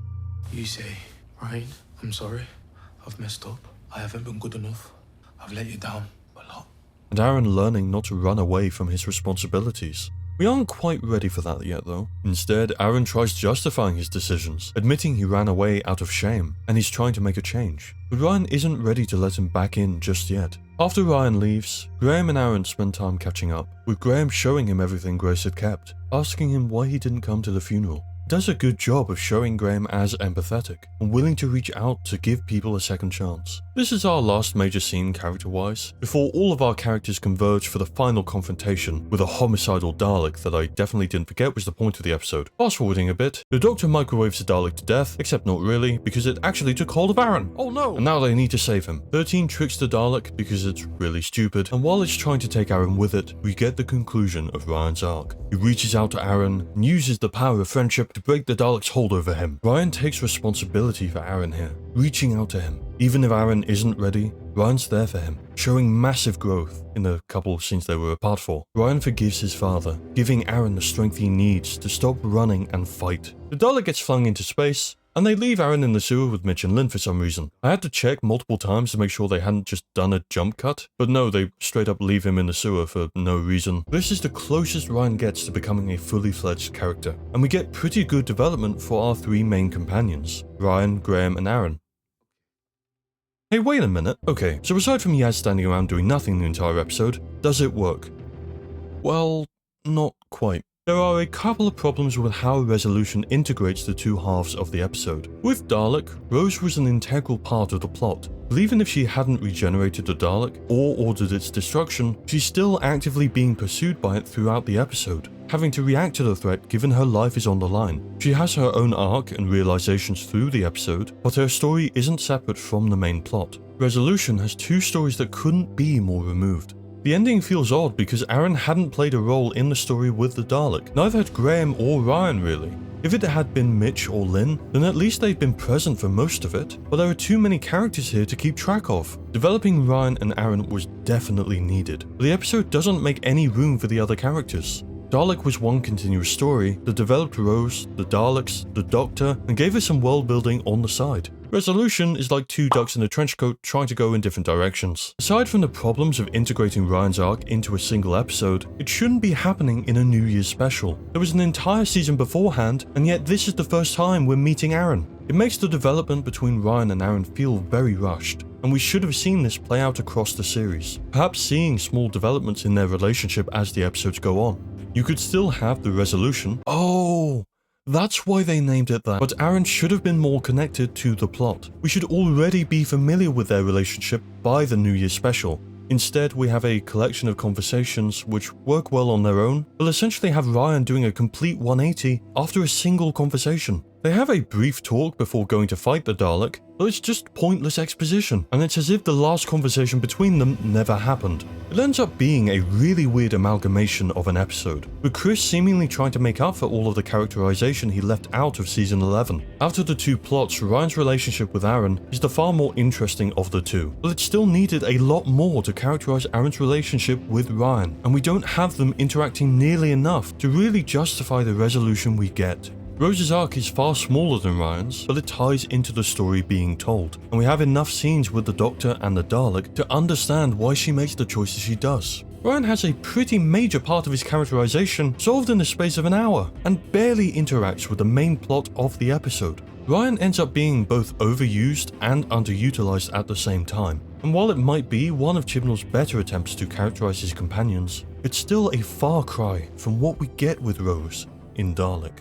You say, Ryan, I'm sorry. I've messed up. I haven't been good enough. I've let you down a lot. And Aaron learning not to run away from his responsibilities. We aren't quite ready for that yet though. Instead, Aaron tries justifying his decisions, admitting he ran away out of shame, and he's trying to make a change. But Ryan isn't ready to let him back in just yet. After Ryan leaves, Graham and Aaron spend time catching up, with Graham showing him everything Grace had kept, asking him why he didn't come to the funeral. Does a good job of showing Graham as empathetic and willing to reach out to give people a second chance. This is our last major scene character-wise, before all of our characters converge for the final confrontation with a homicidal Dalek that I definitely didn't forget was the point of the episode. Fast forwarding a bit, the Doctor microwaves the Dalek to death, except not really, because it actually took hold of Aaron. Oh no! And now they need to save him. 13 tricks the Dalek because it's really stupid, and while it's trying to take Aaron with it, we get the conclusion of Ryan's arc. He reaches out to Aaron and uses the power of friendship to break the Dalek's hold over him. Ryan takes responsibility for Aaron here, reaching out to him. Even if Aaron isn't ready, Ryan's there for him, showing massive growth in the couple of scenes they were apart for. Ryan forgives his father, giving Aaron the strength he needs to stop running and fight. The Dalek gets flung into space, and they leave Aaron in the sewer with Mitch and Lynn for some reason. I had to check multiple times to make sure they hadn't just done a jump cut, but no, they straight up leave him in the sewer for no reason. This is the closest Ryan gets to becoming a fully fledged character, and we get pretty good development for our 3 main companions, Ryan, Graham, and Aaron. Hey, wait a minute. Okay, so aside from Yaz standing around doing nothing the entire episode, does it work? Well, not quite. There are a couple of problems with how Resolution integrates the two halves of the episode. With Dalek, Rose was an integral part of the plot, but even if she hadn't regenerated the Dalek or ordered its destruction, she's still actively being pursued by it throughout the episode, having to react to the threat given her life is on the line. She has her own arc and realizations through the episode, but her story isn't separate from the main plot. Resolution has two stories that couldn't be more removed. The ending feels odd because Aaron hadn't played a role in the story with the Dalek, neither had Graham or Ryan really. If it had been Mitch or Lynn, then at least they'd been present for most of it, but there are too many characters here to keep track of. Developing Ryan and Aaron was definitely needed, but the episode doesn't make any room for the other characters. Dalek was one continuous story that developed Rose, the Daleks, the Doctor, and gave us some world building on the side. Resolution is like two ducks in a trench coat trying to go in different directions. Aside from the problems of integrating Ryan's arc into a single episode, it shouldn't be happening in a New Year's special. There was an entire season beforehand, and yet this is the first time we're meeting Aaron. It makes the development between Ryan and Aaron feel very rushed, and we should have seen this play out across the series, perhaps seeing small developments in their relationship as the episodes go on. You could still have the resolution. Oh! That's why they named it that, but Aaron should have been more connected to the plot. We should already be familiar with their relationship by the New Year's special. Instead, we have a collection of conversations which work well on their own, but essentially have Ryan doing a complete 180 after a single conversation. They have a brief talk before going to fight the Dalek, but it's just pointless exposition, and it's as if the last conversation between them never happened. It ends up being a really weird amalgamation of an episode, with Chris seemingly trying to make up for all of the characterization he left out of season 11. Out of the two plots, Ryan's relationship with Aaron is the far more interesting of the two, but it still needed a lot more to characterize Aaron's relationship with Ryan, and we don't have them interacting nearly enough to really justify the resolution we get. Rose's arc is far smaller than Ryan's, but it ties into the story being told, and we have enough scenes with the Doctor and the Dalek to understand why she makes the choices she does. Ryan has a pretty major part of his characterization solved in the space of an hour, and barely interacts with the main plot of the episode. Ryan ends up being both overused and underutilized at the same time, and while it might be one of Chibnall's better attempts to characterize his companions, it's still a far cry from what we get with Rose in Dalek.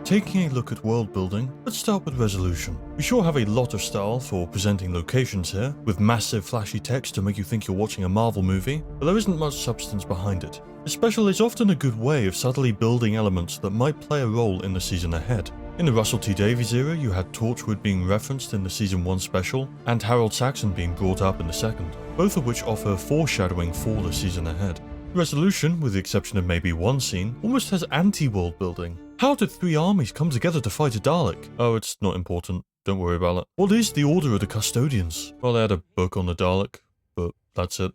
Taking a look at world building, let's start with resolution. We sure have a lot of style for presenting locations here, with massive flashy text to make you think you're watching a Marvel movie, but there isn't much substance behind it. The special is often a good way of subtly building elements that might play a role in the season ahead. In the Russell T Davies era, you had Torchwood being referenced in the season 1 special, and Harold Saxon being brought up in the second, both of which offer foreshadowing for the season ahead. Resolution, with the exception of maybe one scene, almost has anti-world building. How did three armies come together to fight a Dalek? Oh, it's not important. Don't worry about it. What is the Order of the Custodians? Well, they had a book on the Dalek, but that's it.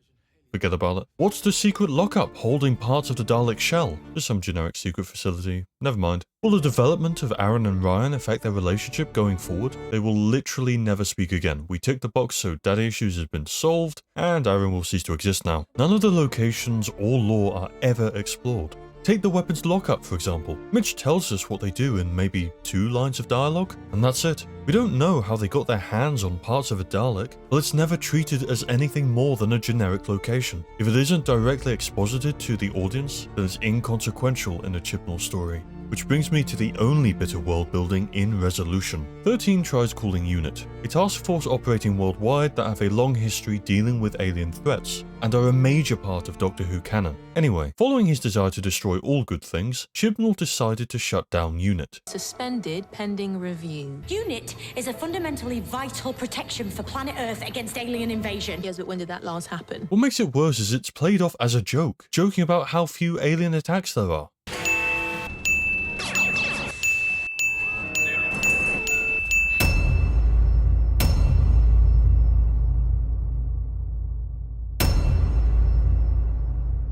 Forget about it. What's the secret lockup holding parts of the Dalek shell? Just some generic secret facility. Never mind. Will the development of Aaron and Ryan affect their relationship going forward? They will literally never speak again. We tick the box so daddy issues has been solved, and Aaron will cease to exist now. None of the locations or lore are ever explored. Take the weapons lockup, for example. Mitch tells us what they do in maybe 2 lines of dialogue, and that's it. We don't know how they got their hands on parts of a Dalek, but it's never treated as anything more than a generic location. If it isn't directly exposited to the audience, then it's inconsequential in a Chibnall story. Which brings me to the only bit of world building in Resolution. 13 tries calling Unit, a task force operating worldwide that have a long history dealing with alien threats, and are a major part of Doctor Who canon. Anyway, following his desire to destroy all good things, Chibnall decided to shut down Unit. Suspended pending review. Unit is a fundamentally vital protection for planet Earth against alien invasion. Yes, but when did that last happen? What makes it worse is it's played off as a joke, joking about how few alien attacks there are.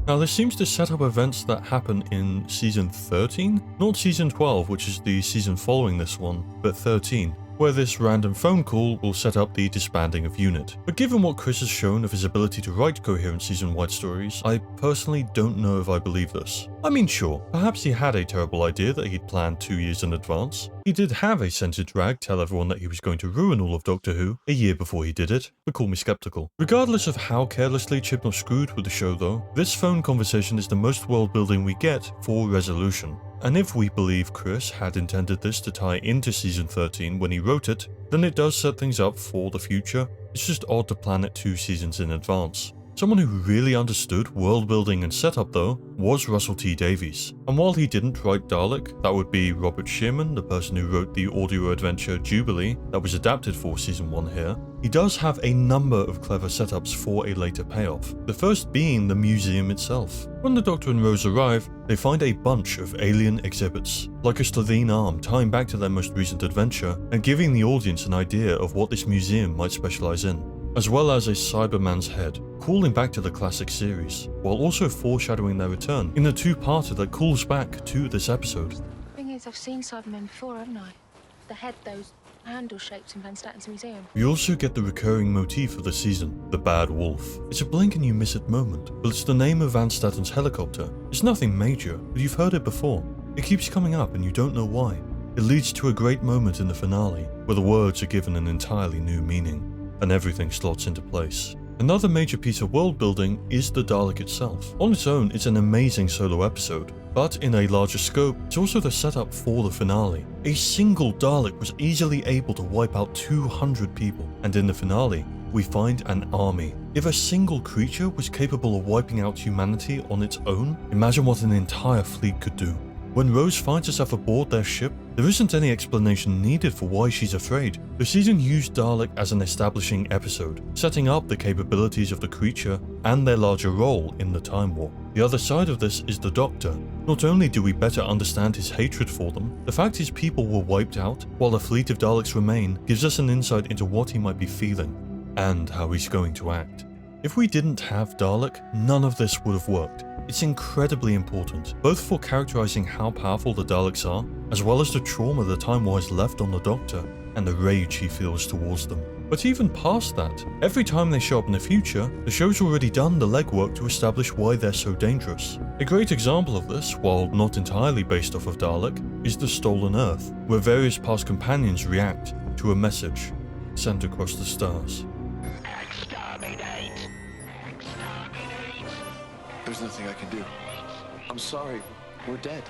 Now this seems to set up events that happen in season 13? Not season 12, which is the season following this one, but 13. where this random phone call will set up the disbanding of UNIT. But given what Chris has shown of his ability to write coherent season-wide stories, I personally don't know if I believe this. I mean, sure, perhaps he had a terrible idea that he'd planned 2 years in advance. He did have a censored drag tell everyone that he was going to ruin all of Doctor Who a year before he did it, but call me skeptical. Regardless of how carelessly Chibnall screwed with the show though, this phone conversation is the most world building we get for resolution. And if we believe Chris had intended this to tie into season 13 when he wrote it, then it does set things up for the future. It's just odd to plan it 2 seasons in advance. Someone who really understood world building and setup though was Russell T Davies. And while he didn't write Dalek, that would be Robert Shearman, the person who wrote the audio adventure Jubilee that was adapted for season 1 here, he does have a number of clever setups for a later payoff, the first being the museum itself. When the Doctor and Rose arrive, they find a bunch of alien exhibits, like a Slovene arm tying back to their most recent adventure and giving the audience an idea of what this museum might specialise in, as well as a Cyberman's head, calling back to the classic series, while also foreshadowing their return in a 2-parter that calls back to this episode. The thing is, I've seen Cybermen before, haven't I? The head, those handle shapes in Van Statten's museum. We also get the recurring motif of the season, the Bad Wolf. It's a blink and you miss it moment, but it's the name of Van Statten's helicopter. It's nothing major, but you've heard it before. It keeps coming up and you don't know why. It leads to a great moment in the finale, where the words are given an entirely new meaning, and everything slots into place. Another major piece of world building is the Dalek itself. On its own, it's an amazing solo episode, but in a larger scope, it's also the setup for the finale. A single Dalek was easily able to wipe out 200 people, and in the finale, we find an army. If a single creature was capable of wiping out humanity on its own, imagine what an entire fleet could do. When Rose finds herself aboard their ship, there isn't any explanation needed for why she's afraid. The season used Dalek as an establishing episode, setting up the capabilities of the creature and their larger role in the Time War. The other side of this is the Doctor. Not only do we better understand his hatred for them, the fact his people were wiped out while a fleet of Daleks remain gives us an insight into what he might be feeling, and how he's going to act. If we didn't have Dalek, none of this would have worked. It's incredibly important, both for characterizing how powerful the Daleks are, as well as the trauma the Time War has left on the Doctor, and the rage he feels towards them. But even past that, every time they show up in the future, the show's already done the legwork to establish why they're so dangerous. A great example of this, while not entirely based off of Dalek, is the Stolen Earth, where various past companions react to a message sent across the stars. There's nothing I can do. I'm sorry. We're dead.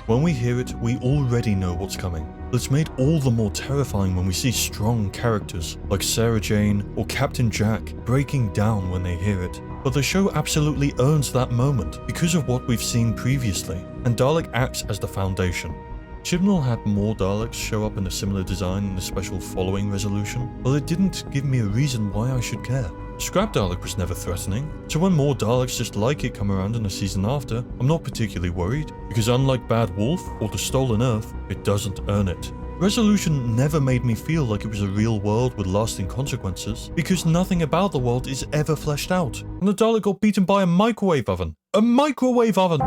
When we hear it, we already know what's coming, but it's made all the more terrifying when we see strong characters like Sarah Jane or Captain Jack breaking down when they hear it. But the show absolutely earns that moment because of what we've seen previously, and Dalek acts as the foundation. Chibnall had more Daleks show up in a similar design in the special following resolution, but it didn't give me a reason why I should care. Scrap Dalek was never threatening, so when more Daleks just like it come around in a season after, I'm not particularly worried, because unlike Bad Wolf or The Stolen Earth, it doesn't earn it. Resolution never made me feel like it was a real world with lasting consequences, because nothing about the world is ever fleshed out, and the Dalek got beaten by a microwave oven. A microwave oven!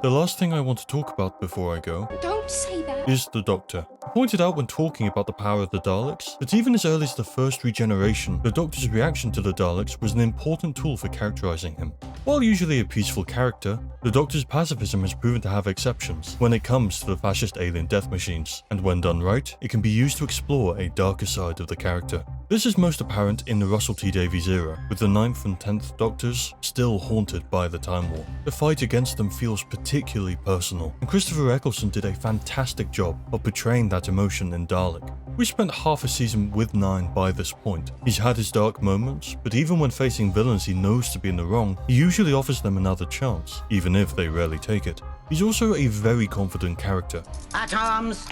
The last thing I want to talk about before I go Don't say that. is the Doctor. I pointed out when talking about the power of the Daleks that even as early as the first regeneration, the Doctor's reaction to the Daleks was an important tool for characterizing him. While usually a peaceful character, the Doctor's pacifism has proven to have exceptions when it comes to the fascist alien death machines, and when done right, it can be used to explore a darker side of the character. This is most apparent in the Russell T Davies era, with the 9th and 10th Doctors still haunted by the Time War. The fight against them feels particularly personal, and Christopher Eccleston did a fantastic job of portraying that emotion in Dalek. We spent half a season with 9 by this point. He's had his dark moments, but even when facing villains he knows to be in the wrong, he usually offers them another chance, even if they rarely take it. He's also a very confident character. At arms!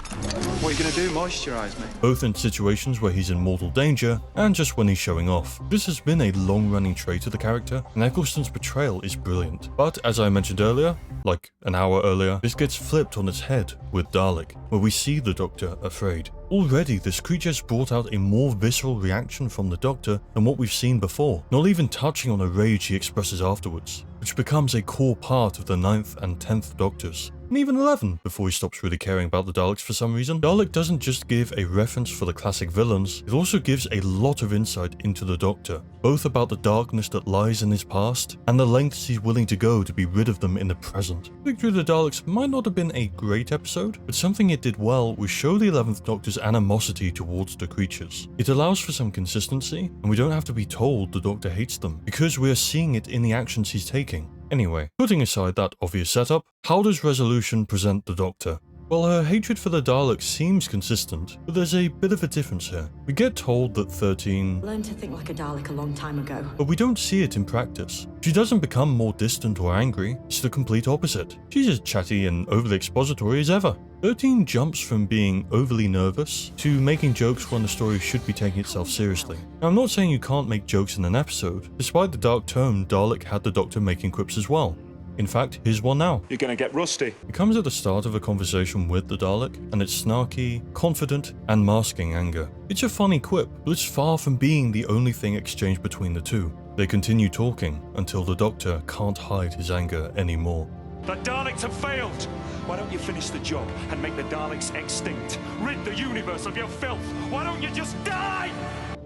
What are you gonna do? Moisturize me? Both in situations where he's in mortal danger, and just when he's showing off. This has been a long-running trait of the character, and Eccleston's portrayal is brilliant. But as I mentioned earlier, like an hour earlier, this gets flipped on its head with Dalek, where we see the Doctor afraid. Already, this creature has brought out a more visceral reaction from the Doctor than what we've seen before, not even touching on the rage he expresses afterwards, which becomes a core part of the 9th and 10th Doctors. And even 11 before he stops really caring about the Daleks for some reason. Dalek doesn't just give a reference for the classic villains, it also gives a lot of insight into the Doctor, both about the darkness that lies in his past and the lengths he's willing to go to be rid of them in the present. Victory of the Daleks might not have been a great episode, but something it did well was show the 11th Doctor's animosity towards the creatures. It allows for some consistency, and we don't have to be told the Doctor hates them, because we are seeing it in the actions he's taking. Anyway, putting aside that obvious setup, how does Resolution present the Doctor? Well, her hatred for the Daleks seems consistent, but there's a bit of a difference here. We get told that 13 learned to think like a Dalek a long time ago, but we don't see it in practice. She doesn't become more distant or angry, it's the complete opposite. She's as chatty and overly expository as ever. 13 jumps from being overly nervous to making jokes when the story should be taking itself seriously. Now, I'm not saying you can't make jokes in an episode. Despite the dark tone, Dalek had the Doctor making quips as well. In fact, here's one now. You're gonna get rusty. It comes at the start of a conversation with the Dalek, and it's snarky, confident, and masking anger. It's a funny quip, but it's far from being the only thing exchanged between the two. They continue talking until the Doctor can't hide his anger anymore. The Daleks have failed! Why don't you finish the job and make the Daleks extinct? Rid the universe of your filth! Why don't you just die?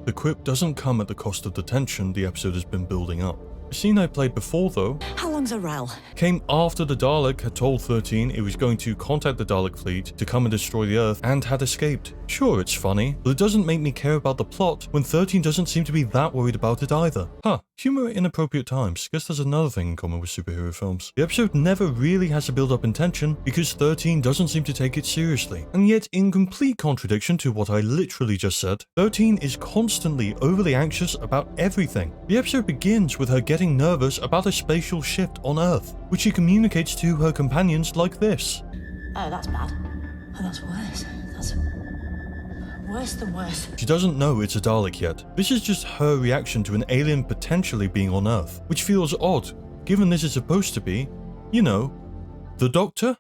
The quip doesn't come at the cost of the tension the episode has been building up. A scene I played before, though, how long's a rel? Came after the Dalek had told 13 it was going to contact the Dalek fleet to come and destroy the Earth and had escaped. Sure, it's funny, but it doesn't make me care about the plot when 13 doesn't seem to be that worried about it either. Huh, humor at inappropriate times. Guess there's another thing in common with superhero films. The episode never really has a build-up in tension because 13 doesn't seem to take it seriously. And yet, in complete contradiction to what I literally just said, 13 is constantly overly anxious about everything. The episode begins with her getting nervous about a spatial shift on Earth, which she communicates to her companions like this. Oh, that's bad. Oh, that's worse. That's worse than worse. She doesn't know it's a Dalek yet. This is just her reaction to an alien potentially being on Earth, which feels odd, given this is supposed to be, you know, the Doctor?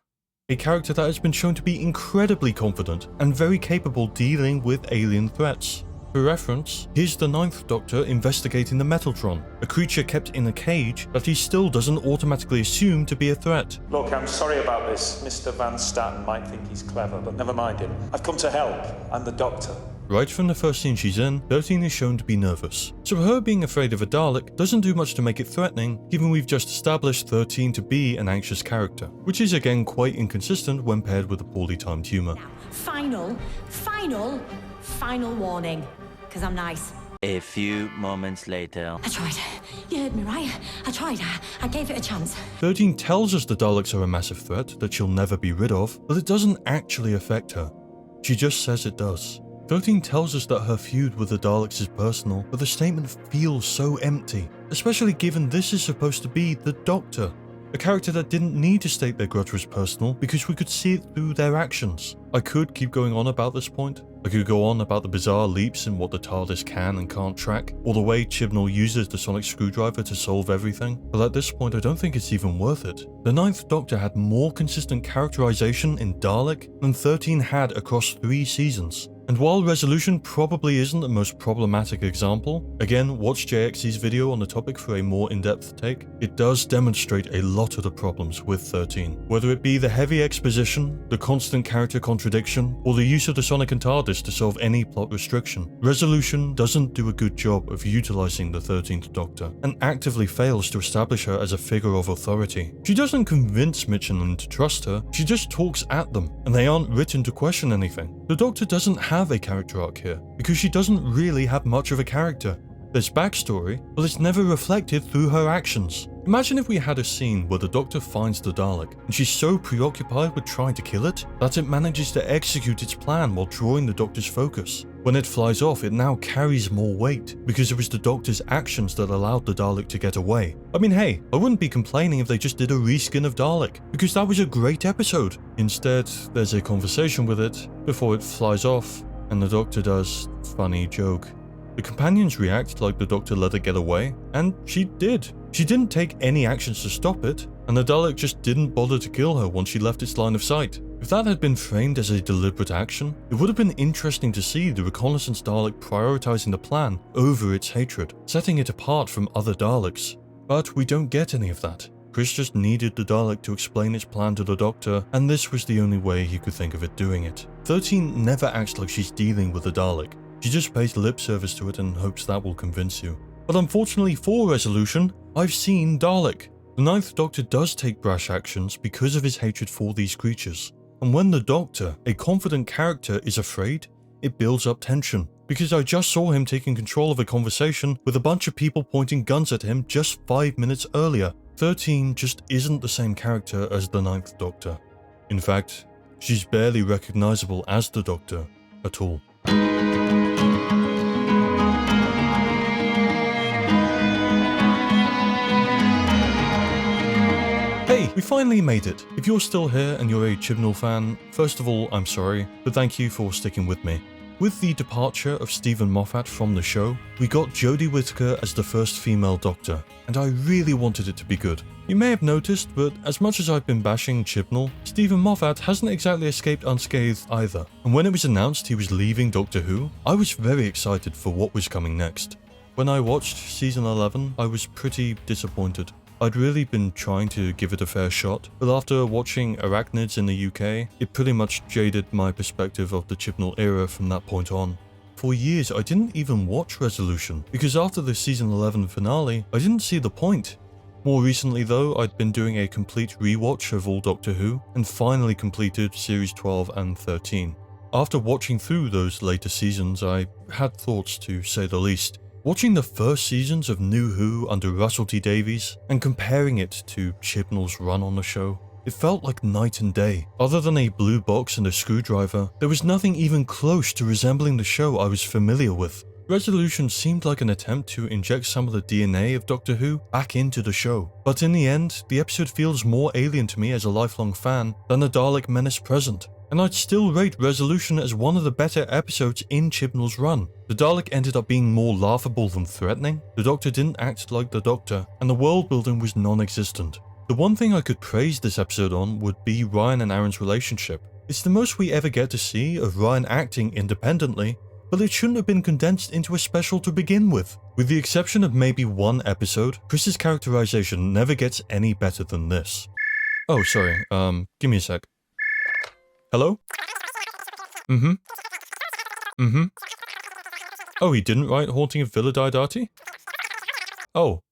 A character that has been shown to be incredibly confident and very capable dealing with alien threats. For reference, here's the 9th Doctor investigating the Metaltron, a creature kept in a cage that he still doesn't automatically assume to be a threat. Look, I'm sorry about this. Mr. Van Staten might think he's clever, but never mind him. I've come to help. I'm the Doctor. Right from the first scene she's in, 13 is shown to be nervous. So her being afraid of a Dalek doesn't do much to make it threatening, given we've just established 13 to be an anxious character, which is again quite inconsistent when paired with a poorly timed humour. Final warning. Because I'm nice. A few moments later. I tried. You heard me, right? I tried. I gave it a chance. 13 tells us the Daleks are a massive threat that she'll never be rid of, but it doesn't actually affect her. She just says it does. 13 tells us that her feud with the Daleks is personal, but the statement feels so empty, especially given this is supposed to be the Doctor. A character that didn't need to state their grudge was personal because we could see it through their actions. I could keep going on about this point. I could go on about the bizarre leaps in what the TARDIS can and can't track, or the way Chibnall uses the sonic screwdriver to solve everything, but at this point I don't think it's even worth it. The 9th Doctor had more consistent characterization in Dalek than 13 had across 3 seasons. And while Resolution probably isn't the most problematic example, again, watch JXC's video on the topic for a more in-depth take, it does demonstrate a lot of the problems with 13. Whether it be the heavy exposition, the constant character contradiction, or the use of the Sonic and TARDIS to solve any plot restriction, Resolution doesn't do a good job of utilizing the 13th Doctor, and actively fails to establish her as a figure of authority. She doesn't convince Mitch and Lynn to trust her, she just talks at them, and they aren't written to question anything. The Doctor doesn't have a character arc here, because she doesn't really have much of a character. There's backstory, but it's never reflected through her actions. Imagine if we had a scene where the Doctor finds the Dalek, and she's so preoccupied with trying to kill it, that it manages to execute its plan while drawing the Doctor's focus. When it flies off, it now carries more weight, because it was the Doctor's actions that allowed the Dalek to get away. I mean, hey, I wouldn't be complaining if they just did a reskin of Dalek, because that was a great episode. Instead, there's a conversation with it, before it flies off, and the Doctor does funny joke. The companions react like the Doctor let it get away, and she did. She didn't take any actions to stop it, and the Dalek just didn't bother to kill her once she left its line of sight. If that had been framed as a deliberate action, it would have been interesting to see the reconnaissance Dalek prioritizing the plan over its hatred, setting it apart from other Daleks. But we don't get any of that. Chris just needed the Dalek to explain its plan to the Doctor, and this was the only way he could think of it doing it. 13 never acts like she's dealing with the Dalek. She just pays lip service to it and hopes that will convince you. But unfortunately for Resolution, I've seen Dalek. The Ninth Doctor does take brash actions because of his hatred for these creatures. And when the Doctor, a confident character, is afraid, it builds up tension. Because I just saw him taking control of a conversation with a bunch of people pointing guns at him just 5 minutes earlier. 13 just isn't the same character as the Ninth Doctor. In fact, she's barely recognizable as the Doctor at all. Hey, we finally made it. If you're still here and you're a Chibnall fan, first of all, I'm sorry, but thank you for sticking with me. With the departure of Stephen Moffat from the show, we got Jodie Whittaker as the first female Doctor, and I really wanted it to be good. You may have noticed, but as much as I've been bashing Chibnall, Stephen Moffat hasn't exactly escaped unscathed either, and when it was announced he was leaving Doctor Who, I was very excited for what was coming next. When I watched season 11, I was pretty disappointed. I'd really been trying to give it a fair shot, but after watching Arachnids in the UK, it pretty much jaded my perspective of the Chibnall era from that point on. For years I didn't even watch Resolution, because after the season 11 finale, I didn't see the point. More recently though, I'd been doing a complete rewatch of all Doctor Who, and finally completed series 12 and 13. After watching through those later seasons, I had thoughts to say the least. Watching the first seasons of New Who under Russell T Davies and comparing it to Chibnall's run on the show, it felt like night and day. Other than a blue box and a screwdriver, there was nothing even close to resembling the show I was familiar with. Resolution seemed like an attempt to inject some of the DNA of Doctor Who back into the show, but in the end, the episode feels more alien to me as a lifelong fan than the Dalek menace present. And I'd still rate Resolution as one of the better episodes in Chibnall's run. The Dalek ended up being more laughable than threatening, the Doctor didn't act like the Doctor, and the world building was non-existent. The one thing I could praise this episode on would be Ryan and Aaron's relationship. It's the most we ever get to see of Ryan acting independently, but it shouldn't have been condensed into a special to begin with. With the exception of maybe one episode, Chris's characterization never gets any better than this. Oh, sorry, give me a sec. Hello? Oh, he didn't write Haunting of Villa Diodati? Oh.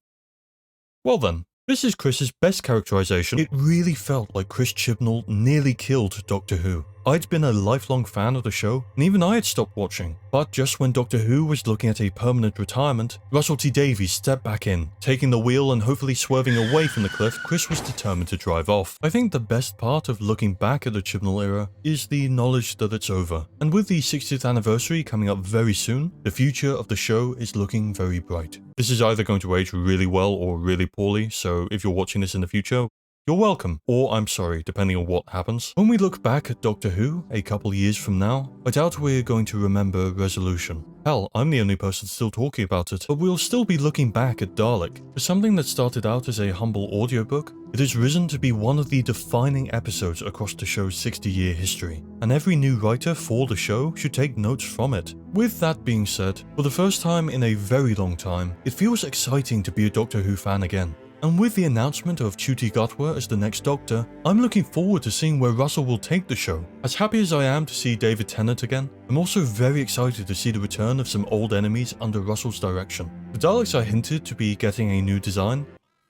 Well then. This is Chris's best characterization. It really felt like Chris Chibnall nearly killed Doctor Who. I'd been a lifelong fan of the show, and even I had stopped watching. But just when Doctor Who was looking at a permanent retirement, Russell T Davies stepped back in. Taking the wheel and hopefully swerving away from the cliff, Chris was determined to drive off. I think the best part of looking back at the Chibnall era is the knowledge that it's over. And with the 60th anniversary coming up very soon, the future of the show is looking very bright. This is either going to age really well or really poorly, so if you're watching this in the future, you're welcome, or I'm sorry, depending on what happens. When we look back at Doctor Who a couple years from now, I doubt we're going to remember Resolution. Hell, I'm the only person still talking about it, but we'll still be looking back at Dalek. For something that started out as a humble audiobook, it has risen to be one of the defining episodes across the show's 60-year history, and every new writer for the show should take notes from it. With that being said, for the first time in a very long time, it feels exciting to be a Doctor Who fan again. And with the announcement of Ncuti Gatwa as the next Doctor, I'm looking forward to seeing where Russell will take the show. As happy as I am to see David Tennant again, I'm also very excited to see the return of some old enemies under Russell's direction. The Daleks are hinted to be getting a new design.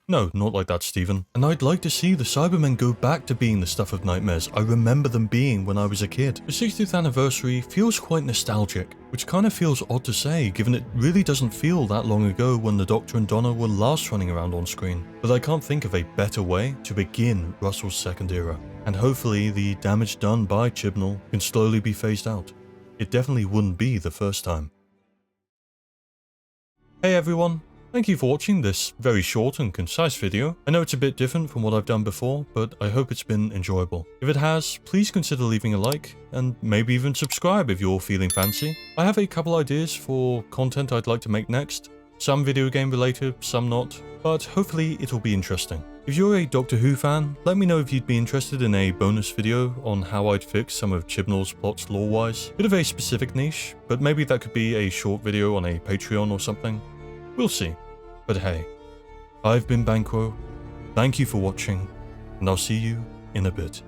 No, not like that, Stephen. And I'd like to see the Cybermen go back to being the stuff of nightmares I remember them being when I was a kid. The 60th anniversary feels quite nostalgic, which kind of feels odd to say given it really doesn't feel that long ago when the Doctor and Donna were last running around on screen. But I can't think of a better way to begin Russell's second era. And hopefully the damage done by Chibnall can slowly be phased out. It definitely wouldn't be the first time. Hey everyone. Thank you for watching this very short and concise video. I know it's a bit different from what I've done before, but I hope it's been enjoyable. If it has, please consider leaving a like, and maybe even subscribe if you're feeling fancy. I have a couple ideas for content I'd like to make next, Some video game related, some not, but hopefully it'll be interesting. If you're a Doctor Who fan, let me know if you'd be interested in a bonus video on how I'd fix some of Chibnall's plots lore-wise. Bit of a specific niche, but maybe that could be a short video on a Patreon or something. We'll see. But hey, I've been Banquo, thank you for watching, and I'll see you in a bit.